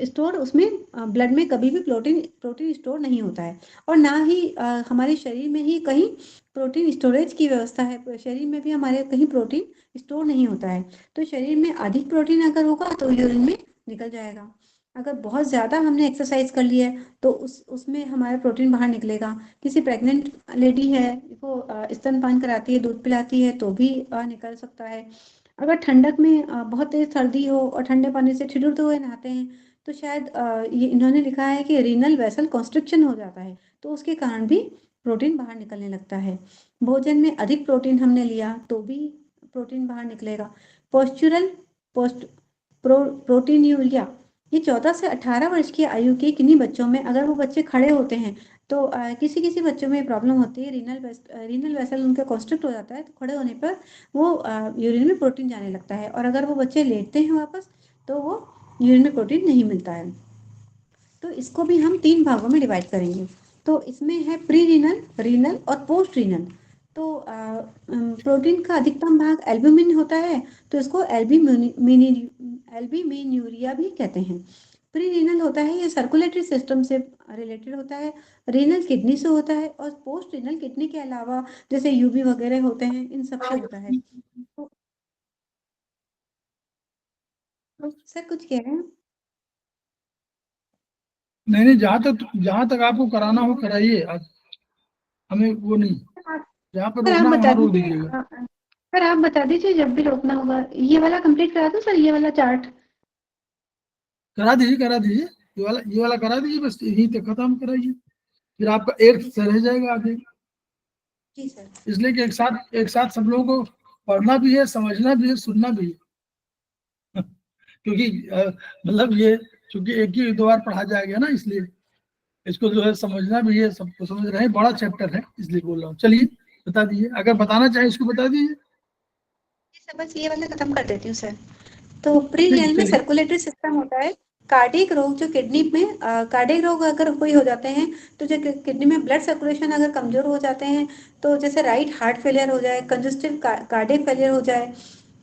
Speaker 3: स्टोर उसमें ब्लड में कभी भी प्रोटीन स्टोर नहीं होता है और ना ही हमारे शरीर में ही कहीं प्रोटीन स्टोरेज की व्यवस्था है। शरीर में भी हमारे कहीं प्रोटीन स्टोर नहीं होता है। तो शरीर में अधिक प्रोटीन अगर होगा तो यूरिन में निकल जाएगा। अगर बहुत ज़्यादा हमने एक्सरसाइज कर लिया है तो उसमें हमारा प्रोटीन बाहर निकलेगा। किसी प्रेग्नेंट लेडी है, वो स्तनपान कराती है, दूध पिलाती है, तो भी निकल सकता है। अगर ठंडक में बहुत तेज सर्दी हो और ठंडे पानी से ठिठुरते हुए नहाते हैं तो शायद ये इन्होंने लिखा है कि रीनल वेसल कॉन्स्ट्रिक्शन हो जाता है, तो उसके कारण भी प्रोटीन बाहर निकलने लगता है। भोजन में अधिक प्रोटीन हमने लिया तो भी प्रोटीन बाहर निकलेगा। पोस्चुरल पोस्ट प्रोटीन यूरिया, ये 14 से 18 वर्ष की आयु के किन्हीं बच्चों में, अगर वो बच्चे खड़े होते हैं तो किसी किसी बच्चों में प्रॉब्लम होती है, रीनल वेसल उनका कॉन्स्ट्रिक्ट हो जाता है, तो खड़े होने पर वो यूरिन में प्रोटीन जाने लगता है और अगर वो बच्चे लेटते हैं वापस तो वो यूरिन में प्रोटीन नहीं मिलता है। तो इसको भी हम 3 भागों में डिवाइड करेंगे। तो इसमें है प्री रीनल, रीनल और पोस्ट रीनल। तो प्रोटीन का अधिकतम भाग एल्ब्यूमिन होता है, तो इसको एल्ब्यूमिन्यूरिया भी कहते हैं। प्री रीनल होता है, ये सर्कुलेटरी सिस्टम से रिलेटेड होता है। रीनल किडनी से होता है और पोस्ट रीनल किडनी के अलावा जैसे यूबी वगैरह होते हैं, इन सब से होता है। तो सर कुछ कह रहे हैं?
Speaker 1: नहीं, जहां तक आपको कराना हो कराइए, हमें वो नहीं, जहाँ पर
Speaker 3: सर आप
Speaker 1: रोकना
Speaker 3: बता
Speaker 1: वहां रोक
Speaker 3: दीजिए,
Speaker 1: दीजिएगा।
Speaker 3: सर आप बता दीजिए जब भी रोकना होगा। ये वाला कंप्लीट करा दो सर, ये वाला चार्ट।
Speaker 1: करा दीजिए, ये वाला करा दीजिए, बस यही तक खत्म कराइए, फिर आपका एक रह जाएगा आगे।
Speaker 3: जी सर।
Speaker 1: इसलिए कि एक साथ सब लोगों को पढ़ना भी है, समझना भी है, सुनना भी है। क्योंकि मतलब ये चूंकि एक ही 2 बार पढ़ा जाएगा ना, इसलिए इसको जो है समझना भी है, सबको समझ रहे हैं, बड़ा चैप्टर है इसलिए बोल रहा हूँ। चलिए बता दीजिए, अगर बताना चाहे इसको बता दीजिए।
Speaker 3: जी सर, बस ये वाला खत्म कर देती हूँ सर। तो प्री
Speaker 1: ठीक है,
Speaker 3: रिनल में
Speaker 1: चलिए।
Speaker 3: सर्कुलेटरी सिस्टम होता है। कार्डियक रोग, जो किडनी में कार्डियक रोग अगर कोई हो जाते हैं तो जो किडनी में ब्लड सर्कुलेशन अगर कमजोर हो जाते हैं, तो जैसे राइट हार्ट फेलियर हो जाए, कंजस्टिव कार्डियक फेलियर हो जाए,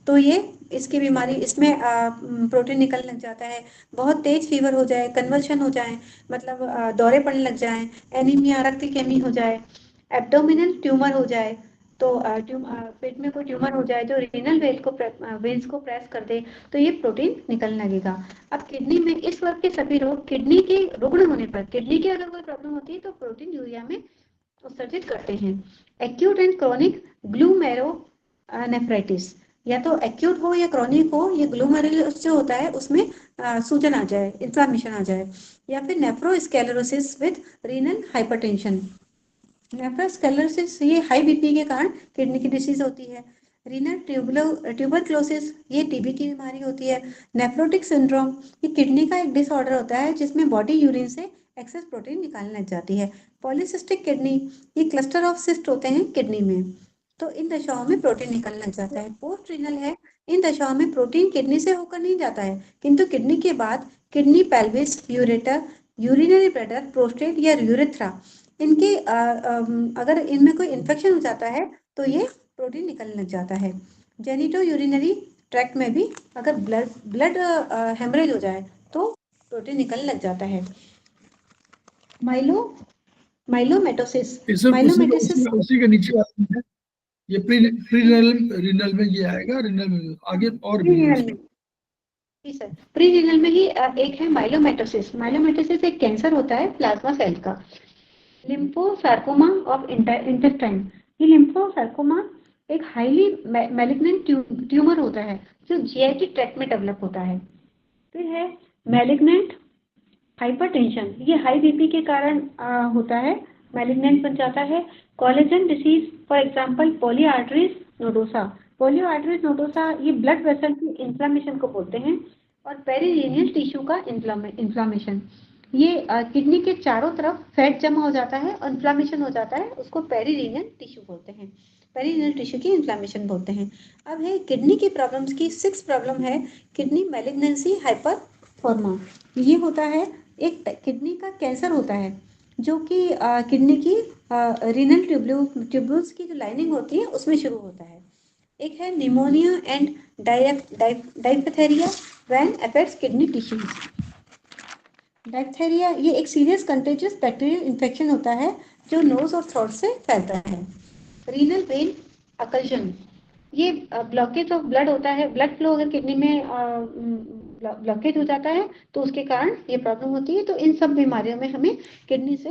Speaker 3: तो ये इसकी बीमारी, इसमें प्रोटीन निकलने लग जाता है। बहुत तेज फीवर हो जाए, कन्वल्शन हो जाए, मतलब दौरे पड़ने लग जाए, एनीमिया रक्त की कमी हो जाए, एब्डोमिनल ट्यूमर हो जाए, तो पेट में कोई ट्यूमर हो जाए जो रीनल वेन्स को प्रेस कर दे तो ये प्रोटीन निकलने लगेगा। अब किडनी में इस वर्ग के सभी रोग किडनी के रुग्ण होने पर, किडनी की अगर कोई प्रॉब्लम होती है तो प्रोटीन यूरिया में उत्सर्जित करते हैं। एक्यूट एंड क्रॉनिक ग्लूमेरोनेफ्राइटिस, या तो एक्यूट हो या क्रॉनिक हो, ये ग्लूमेरुलस जो होता है उसमें सूजन आ जाए, इन्फ्लामेशन आ जाए, या फिर nephrosclerosis with renal hypertension. Nephrosclerosis ये हाई बीपी के कारण किडनी की डिसीज होती है। रीनल ट्यूबरक्लोसिस ये टीबी की बीमारी होती है। नेफ्रोटिक सिंड्रोम ये किडनी का एक डिसऑर्डर होता है जिसमें बॉडी यूरिन से एक्सेस प्रोटीन निकालने लग जाती है। पॉलीसिस्टिक किडनी ये क्लस्टर ऑफ सिस्ट होते हैं किडनी में, तो इन दशाओं में प्रोटीन निकलने लग जाता है। पोस्ट रीनल है, इन दशाओं में प्रोटीन किडनी से होकर नहीं जाता है, किंतु किडनी के बाद kidney, pelvis, ureter, urinary bladder, prostate या यूरेथ्रा, इनके अगर इनमें कोई इन्फेक्शन हो जाता है तो ये प्रोटीन निकलने लग जाता है। जेनिटो यूरिनरी ट्रैक्ट में भी अगर ब्लड हेमरेज हो जाए तो प्रोटीन निकलने लग जाता है। माइलोमेटोसिस,
Speaker 1: उसी के नीचे वाला है ये रीनल में ये आएगा, रीनल में आगे और भी है।
Speaker 3: जी सर, प्री रीनल में ही एक है माइलोमेटोसिस। माइलोमेटोसिस एक कैंसर होता है प्लाज्मा सेल का। लिम्फोसार्कोमा ऑफ इंटेस्टाइन, ये लिम्फोसार्कोमा एक हाईली मैलिग्नेंट ट्यूमर होता है जो जीआई की ट्रैक्ट में डेवलप होता है। फिर है मैलिग्नेंट हाइपरटेंशन, ये हाई बीपी के कारण होता है, मैलिग्नेंट बन जाता है। Collagen disease for example polyarteritis nodosa. Polyarteritis nodosa ये ब्लड वेसल की इन्फ्लामेशन को बोलते हैं। और पेरिरीनियल टिश्यू का इन्फ्लामेशन, ये किडनी के चारों तरफ फैट जमा हो जाता है और इन्फ्लामेशन हो जाता है, उसको पेरिरीनियल टिश्यू बोलते हैं, पेरिनीयल टिश्यू की इन्फ्लामेशन बोलते हैं। अब है किडनी की प्रॉब्लम्स की 6 प्रॉब्लम है। किडनी मैलिग्नेंसी हाइपरफॉर्मा, ये होता है एक किडनी का कैंसर होता है जो कि किडनी की रीनल ट्यूब्यूल्स की जो लाइनिंग होती है उसमें शुरू होता है। एक है pneumonia and diphtheria when affects kidney tissues. Diphtheria ये एक सीरियस कंटेजियस बैक्टीरियल इन्फेक्शन होता है जो नोज और थ्रोट से फैलता है। रीनल वेन अकल्शन, ये ब्लॉकेज ऑफ ब्लड होता है, ब्लड फ्लो अगर किडनी में ब्लॉकेज हो जाता है तो उसके कारण ये प्रॉब्लम होती है। तो इन सब बीमारियों में हमें किडनी से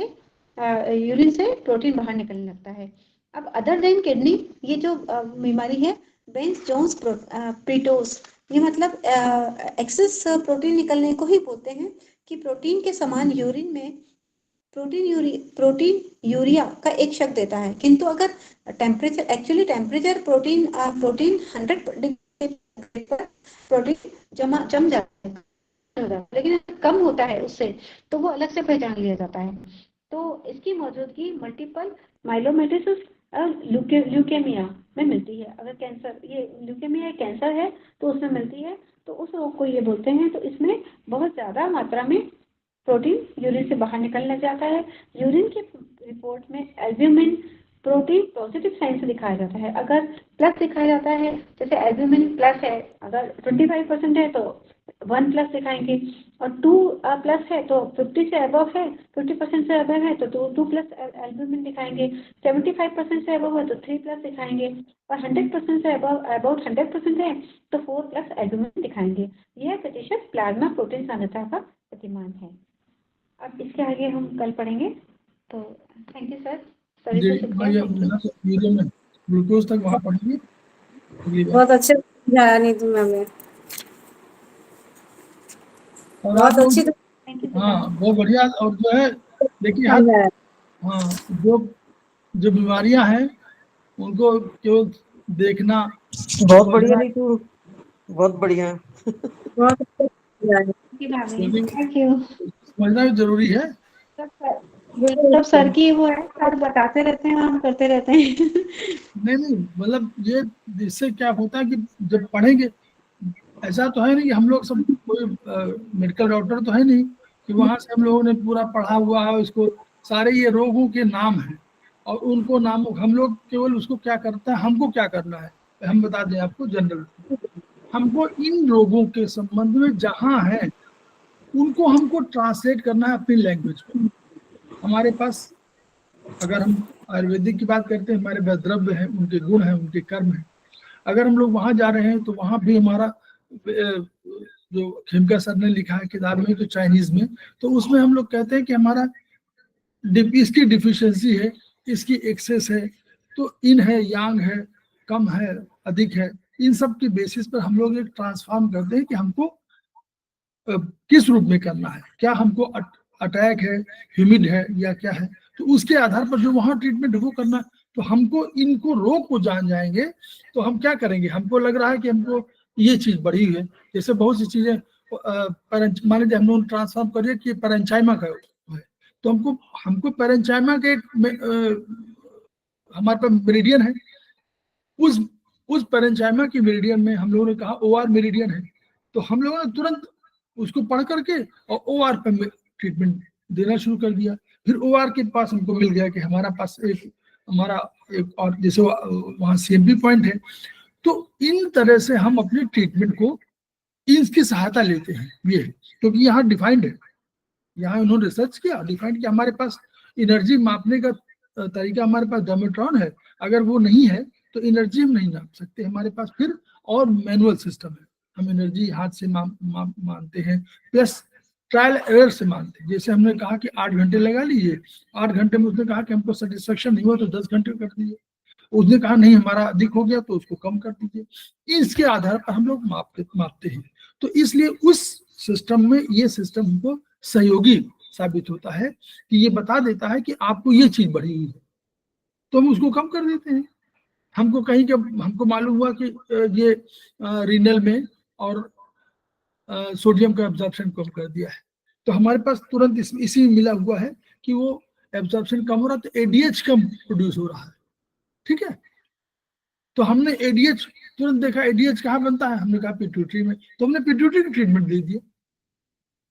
Speaker 3: यूरिन से प्रोटीन बाहर निकलने लगता है। अब अदर देन किडनी ये जो बीमारी है बेंस जोन्स प्रीटोस, ये मतलब एक्सेस प्रोटीन निकलने को ही बोलते हैं कि प्रोटीन के समान यूरिन में प्रोटीन यूरिया का एक शक देता है, किंतु अगर टेम्परेचर प्रोटीन 100 डिग्री पर प्रोटीन जम जाता है, लेकिन कम होता है उससे तो वो अलग से पहचान लिया जाता है। तो इसकी मौजूदगी मल्टीपल माइलोमेटोसिस और ल्यूकेमिया में मिलती है। अगर कैंसर, ये ल्यूकेमिया कैंसर है तो उसमें मिलती है, तो उस रोग को ये बोलते हैं। तो इसमें बहुत ज़्यादा मात्रा में प्रोटीन यूरिन से बाहर निकलने लग जाता है। यूरिन की रिपोर्ट में एल्ब्यूमिन प्रोटीन पॉजिटिव साइन से दिखाया जाता है। अगर प्लस दिखाया जाता है, जैसे एल्ब्यूमिन प्लस है, अगर 25% है तो 1 प्लस दिखाएंगे, और 2 प्लस है तो 50 से अबव है, 50% से अबव है तो 2 प्लस एल्ब्यूमिन दिखाएंगे, 75% से अबव है तो 3 प्लस दिखाएंगे, और 100% से अबाउट 100% है तो 4 प्लस एल्ब्यूमिन दिखाएंगे। यह प्रतिशत प्लाज्मा प्रोटीन सांद्रता का प्रतिमान है। अब इसके आगे हम कल पढ़ेंगे। तो थैंक यू सर।
Speaker 1: ग्लूकोज तक वहाँ पढ़ेंगे।
Speaker 2: बहुत अच्छे नीतू मैम ने, बहुत अच्छी।
Speaker 1: हाँ बहुत बढ़िया। और जो है देखिए हाँ जो बीमारियां हैं उनको केवल देखना
Speaker 4: बहुत बढ़िया नीतू, बहुत बढ़िया,
Speaker 2: बहुत
Speaker 1: समझना भी जरूरी है।
Speaker 3: सब सर की वो है, सर बताते रहते हैं, हम करते रहते हैं।
Speaker 1: नहीं मतलब ये इससे क्या होता है कि जब पढ़ेंगे, ऐसा तो है नहीं कि हम लोग सब कोई मेडिकल डॉक्टर तो है नहीं कि वहां से हम लोगों ने पूरा पढ़ा हुआ है इसको, सारे ये रोगों के नाम हैं और उनको नाम हम लोग केवल उसको क्या करता है, हमको क्या करना है हम बता दें आपको। जनरल हमको इन रोगों के संबंध में जहाँ है उनको हमको ट्रांसलेट करना है अपनी लैंग्वेज में। हमारे पास अगर हम आयुर्वेदिक की बात करते हैं, हमारे पास द्रव्य है, उनके गुण हैं, उनके कर्म हैं। अगर हम लोग वहां जा रहे हैं तो वहां भी हमारा जो खेमका सर ने लिखा है किताब में, तो चाइनीज में, तो उसमें हम लोग कहते हैं कि हमारा इसकी डिफिशियंसी है, इसकी एक्सेस है, तो इन है, यांग है, कम है, अधिक है, इन सब के बेसिस पर हम लोग एक ट्रांसफॉर्म करते हैं कि हमको किस रूप में करना है, क्या हमको अटैक है, ह्यूमिड है, या क्या है, तो उसके आधार पर जो वहां ट्रीटमेंट वो करना। तो हमको इनको रोग को जान जाएंगे तो हम क्या करेंगे, हमको लग रहा है कि हमको ये चीज बढ़ी है, जैसे बहुत सी चीजें मान लीजिए हम लोग ट्रांसफॉर्म करिए कि पैरेंचाइमा का है, तो हमको पैरेंचाइमा के हमारे पास मेरिडियन है, उस पैरेंचाइमा की मेरिडियन में हम लोगों ने कहा ओआर मेरिडियन है, तो हम लोगों ने तुरंत उसको पढ़ करके और ओआर पे ट्रीटमेंट देना शुरू कर दिया। फिर ओआर के पास हमको मिल गया कि हमारा पास हमारा एक और जैसे वहां सीएमपी पॉइंट है, तो इन तरह से हम अपने ट्रीटमेंट को इसकी सहायता लेते हैं। ये क्योंकि यहाँ डिफाइंड है, यहाँ उन्होंने रिसर्च किया, डिफाइंड किया, हमारे पास एनर्जी मापने का तरीका हमारे पास डायमेट्रॉन है, अगर वो नहीं है तो एनर्जी हम नहीं नाप सकते हमारे पास। फिर और मैनुअल सिस्टम है, हम एनर्जी हाथ से मानते हैं, प्लस ट्रायल एरर से मानते हैं। जैसे हमने कहा कि 8 घंटे लगा लीजिए, 8 घंटे में उसने कहा कि हमको सेटिस्फेक्शन नहीं हुआ तो 10 घंटे कर दीजिए, उसने कहा नहीं हमारा अधिक हो गया तो उसको कम कर दीजिए। इसके आधार पर हम लोग मापते हैं। तो इसलिए उस सिस्टम में ये सिस्टम हमको सहयोगी साबित होता है कि ये बता देता है कि आपको ये चीज बढ़ी हुई है, तो हम उसको कम कर देते हैं। हमको कहीं के हमको मालूम हुआ कि ये रीनल में और सोडियम का एब्जॉर्प्शन कम कर दिया है, तो हमारे पास तुरंत इसी मिला हुआ है कि वो एब्जॉर्प्शन कम हो रहा है, तो एडीएच कम प्रोड्यूस हो रहा है। ठीक है, तो हमने एडीएच तुरंत देखा, एडीएच कहाँ बनता है, हमने कहा पिट्यूटरी में, तो हमने पिट्यूटरी की ट्रीटमेंट दे दिया।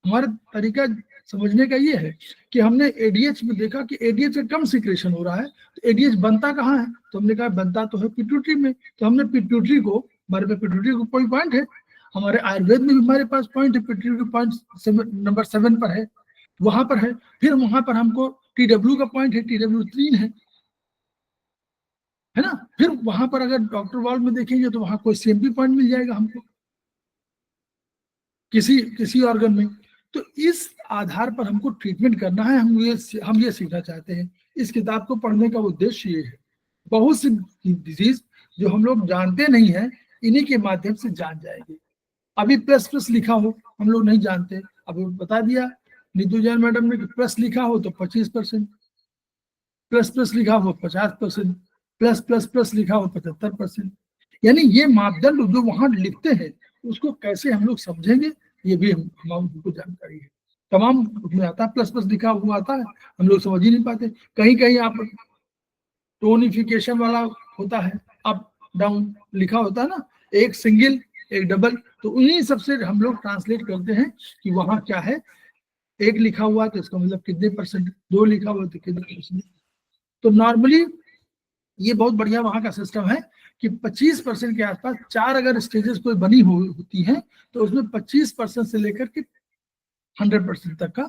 Speaker 1: हमारा तरीका समझने का ये है कि हमने एडीएच में देखा कि एडीएच का कम सिक्रेशन हो रहा है, तो एडीएच बनता कहाँ है, तो हमने कहा बनता तो है पिट्यूटरी में, तो हमने पिट्यूटरी को, हमारे पास पिट्यूटरी को कोई पॉइंट है, हमारे आयुर्वेद में भी हमारे पास पॉइंट है, पिट्यूटरी पॉइंट नंबर 7 पर है, वहां पर है। फिर वहां पर हमको टीडब्ल्यू का पॉइंट है, टीडब्ल्यू 3 है ना। फिर वहां पर अगर डॉक्टर वॉल में देखेंगे तो वहां कोई सीएमपी पॉइंट मिल जाएगा हमको किसी ऑर्गन में। तो इस आधार पर हमको ट्रीटमेंट करना है, हम ये सीखना चाहते हैं। इस किताब को पढ़ने का उद्देश्य ये है, बहुत सी डिजीज जो हम लोग जानते नहीं है, इन्हीं के माध्यम से जान जाएंगे। अभी प्लस प्लस लिखा हो हम लोग नहीं जानते, अभी बता दिया नीतू जैन मैडम ने कि प्लस लिखा हो तो 25%, प्लस प्लस लिखा हो 50%, प्लस प्लस प्लस लिखा हो 75%। यानी ये मापदंड जो वहां लिखते हैं उसको कैसे हम लोग समझेंगे, ये भी हमको जानकारी है। तमाम उसमें आता है, प्लस प्लस लिखा हुआ आता है, हम लोग समझ ही नहीं पाते। कहीं कहीं आप टोनिफिकेशन वाला होता है, अप डाउन लिखा होता है ना, एक सिंगल एक डबल, तो उन्हीं सबसे हम लोग ट्रांसलेट करते हैं कि वहां क्या है। एक लिखा हुआ तो इसका मतलब कितने %, 2 लिखा हुआ तो कितने %। तो नॉर्मली ये बहुत बढ़िया वहां का सिस्टम है कि 25% के आसपास 4 अगर स्टेजेस कोई बनी होती हैं तो उसमें 25% से लेकर के 100% तक का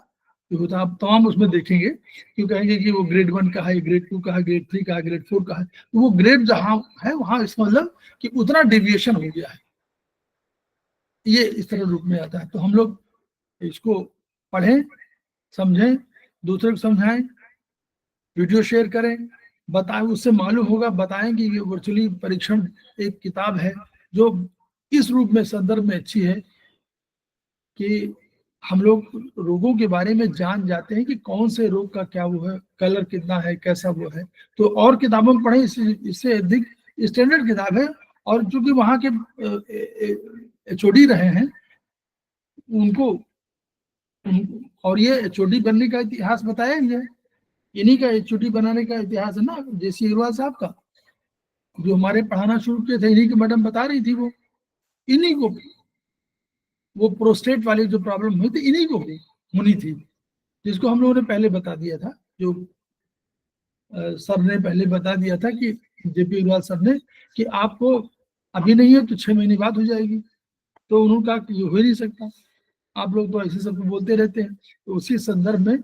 Speaker 1: जो होता है। आप तमाम उसमें देखेंगे, क्यों कहेंगे कि वो ग्रेड 1 का है, ग्रेड 2 का है, ग्रेड 3 का है, ग्रेड 4 का है, तो वो ग्रेड जहां है वहां इसका मतलब कि उतना डेविएशन हो गया है, ये इस तरह रूप में आता है। तो हम लोग इसको पढ़ें, समझें, दूसरे को समझाएं, वीडियो शेयर करें, बताएं, उससे मालूम होगा, बताएं कि ये वर्चुअली परीक्षण एक किताब है जो इस रूप में संदर्भ में अच्छी है कि हम लोग रोगों के बारे में जान जाते हैं कि कौन से रोग का क्या वो है, कलर कितना है, कैसा वो है। तो और किताबों में पढ़ें, इससे अधिक स्टैंडर्ड किताब है। और जो कि वहाँ के एचओडी रहे हैं उनको, और ये एचओडी बनने का इतिहास बताया ही है, इन्हीं का एचओडी बनाने का इतिहास है ना, जेसी अग्रवाल साहब का, जो हमारे पढ़ाना शुरू किए थे, इन्हीं की मैडम बता रही थी, वो इन्हीं को वो प्रोस्टेट वाली जो प्रॉब्लम हुई थी इन्हीं को होनी थी, जिसको हम लोगों ने पहले बता दिया था, जो सर ने पहले बता दिया था कि जेपी अग्रवाल सर ने कि आपको अभी नहीं है तो 6 महीने बाद हो जाएगी। तो उन्होंने कहा कि ये हो ही नहीं सकता, आप लोग तो ऐसे सब बोलते रहते हैं। तो उसी संदर्भ में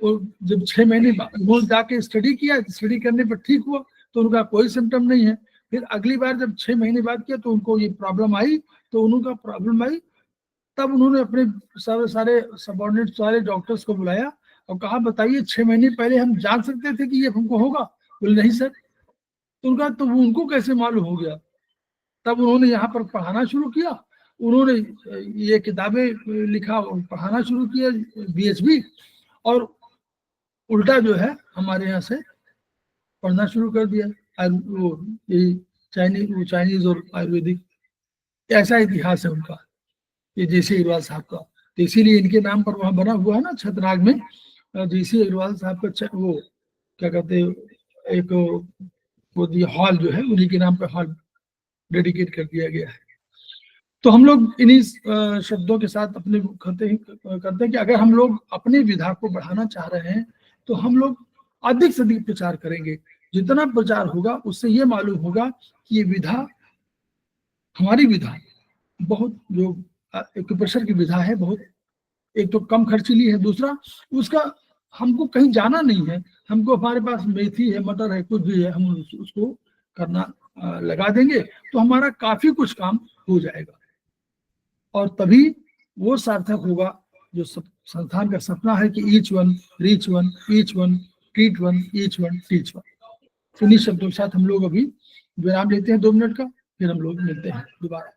Speaker 1: और जब 6 महीने बाद उन्होंने जाके स्टडी किया, स्टडी करने पर ठीक हुआ, तो उनका कोई सिम्टम नहीं है। फिर अगली बार जब 6 महीने बाद किया तो उनको ये प्रॉब्लम आई, तो उनका प्रॉब्लम आई, तब उन्होंने अपने सारे सबऑर्डिनेट सारे डॉक्टर्स को बुलाया और कहा बताइए 6 महीने पहले हम जान सकते थे कि ये हमको होगा? बोले नहीं सर। तो उनका तो उनको कैसे मालूम हो गया? तब उन्होंने यहाँ पर पढ़ाना शुरू किया, उन्होंने ये किताबें लिखा और पढ़ाना शुरू किया BHB, और उल्टा जो है हमारे यहाँ से पढ़ना शुरू कर दिया चाइनीज और आयुर्वेदिक। ऐसा इतिहास है उनका, ये JC अग्रवाल साहब का। तो इसीलिए इनके नाम पर वहाँ बना हुआ है ना छतनाग में, JC अग्रवाल साहब का वो क्या कहते हैं, एक वो हॉल जो है उन्हीं के नाम पर हॉल डेडिकेट कर दिया गया है। तो हम लोग इन्हीं शब्दों के साथ अपने करते हैं कि अगर हम लोग अपनी विधा को बढ़ाना चाह रहे हैं तो हम लोग अधिक से अधिक प्रचार करेंगे। जितना प्रचार होगा उससे ये मालूम होगा कि ये विधा, हमारी विधा बहुत जो एक्यूप्रेशर की विधा है, बहुत एक तो कम खर्चीली है, दूसरा उसका हमको कहीं जाना नहीं है, हमको हमारे पास मेथी है, मटर है, कुछ भी है, हम उसको करना लगा देंगे तो हमारा काफी कुछ काम हो जाएगा, और तभी वो सार्थक होगा जो संस्थान का सपना है कि each one reach one, each one treat one, each one teach one. इन्हीं शब्दों के साथ हम लोग अभी विराम लेते हैं 2 मिनट का, फिर हम लोग मिलते हैं दोबारा।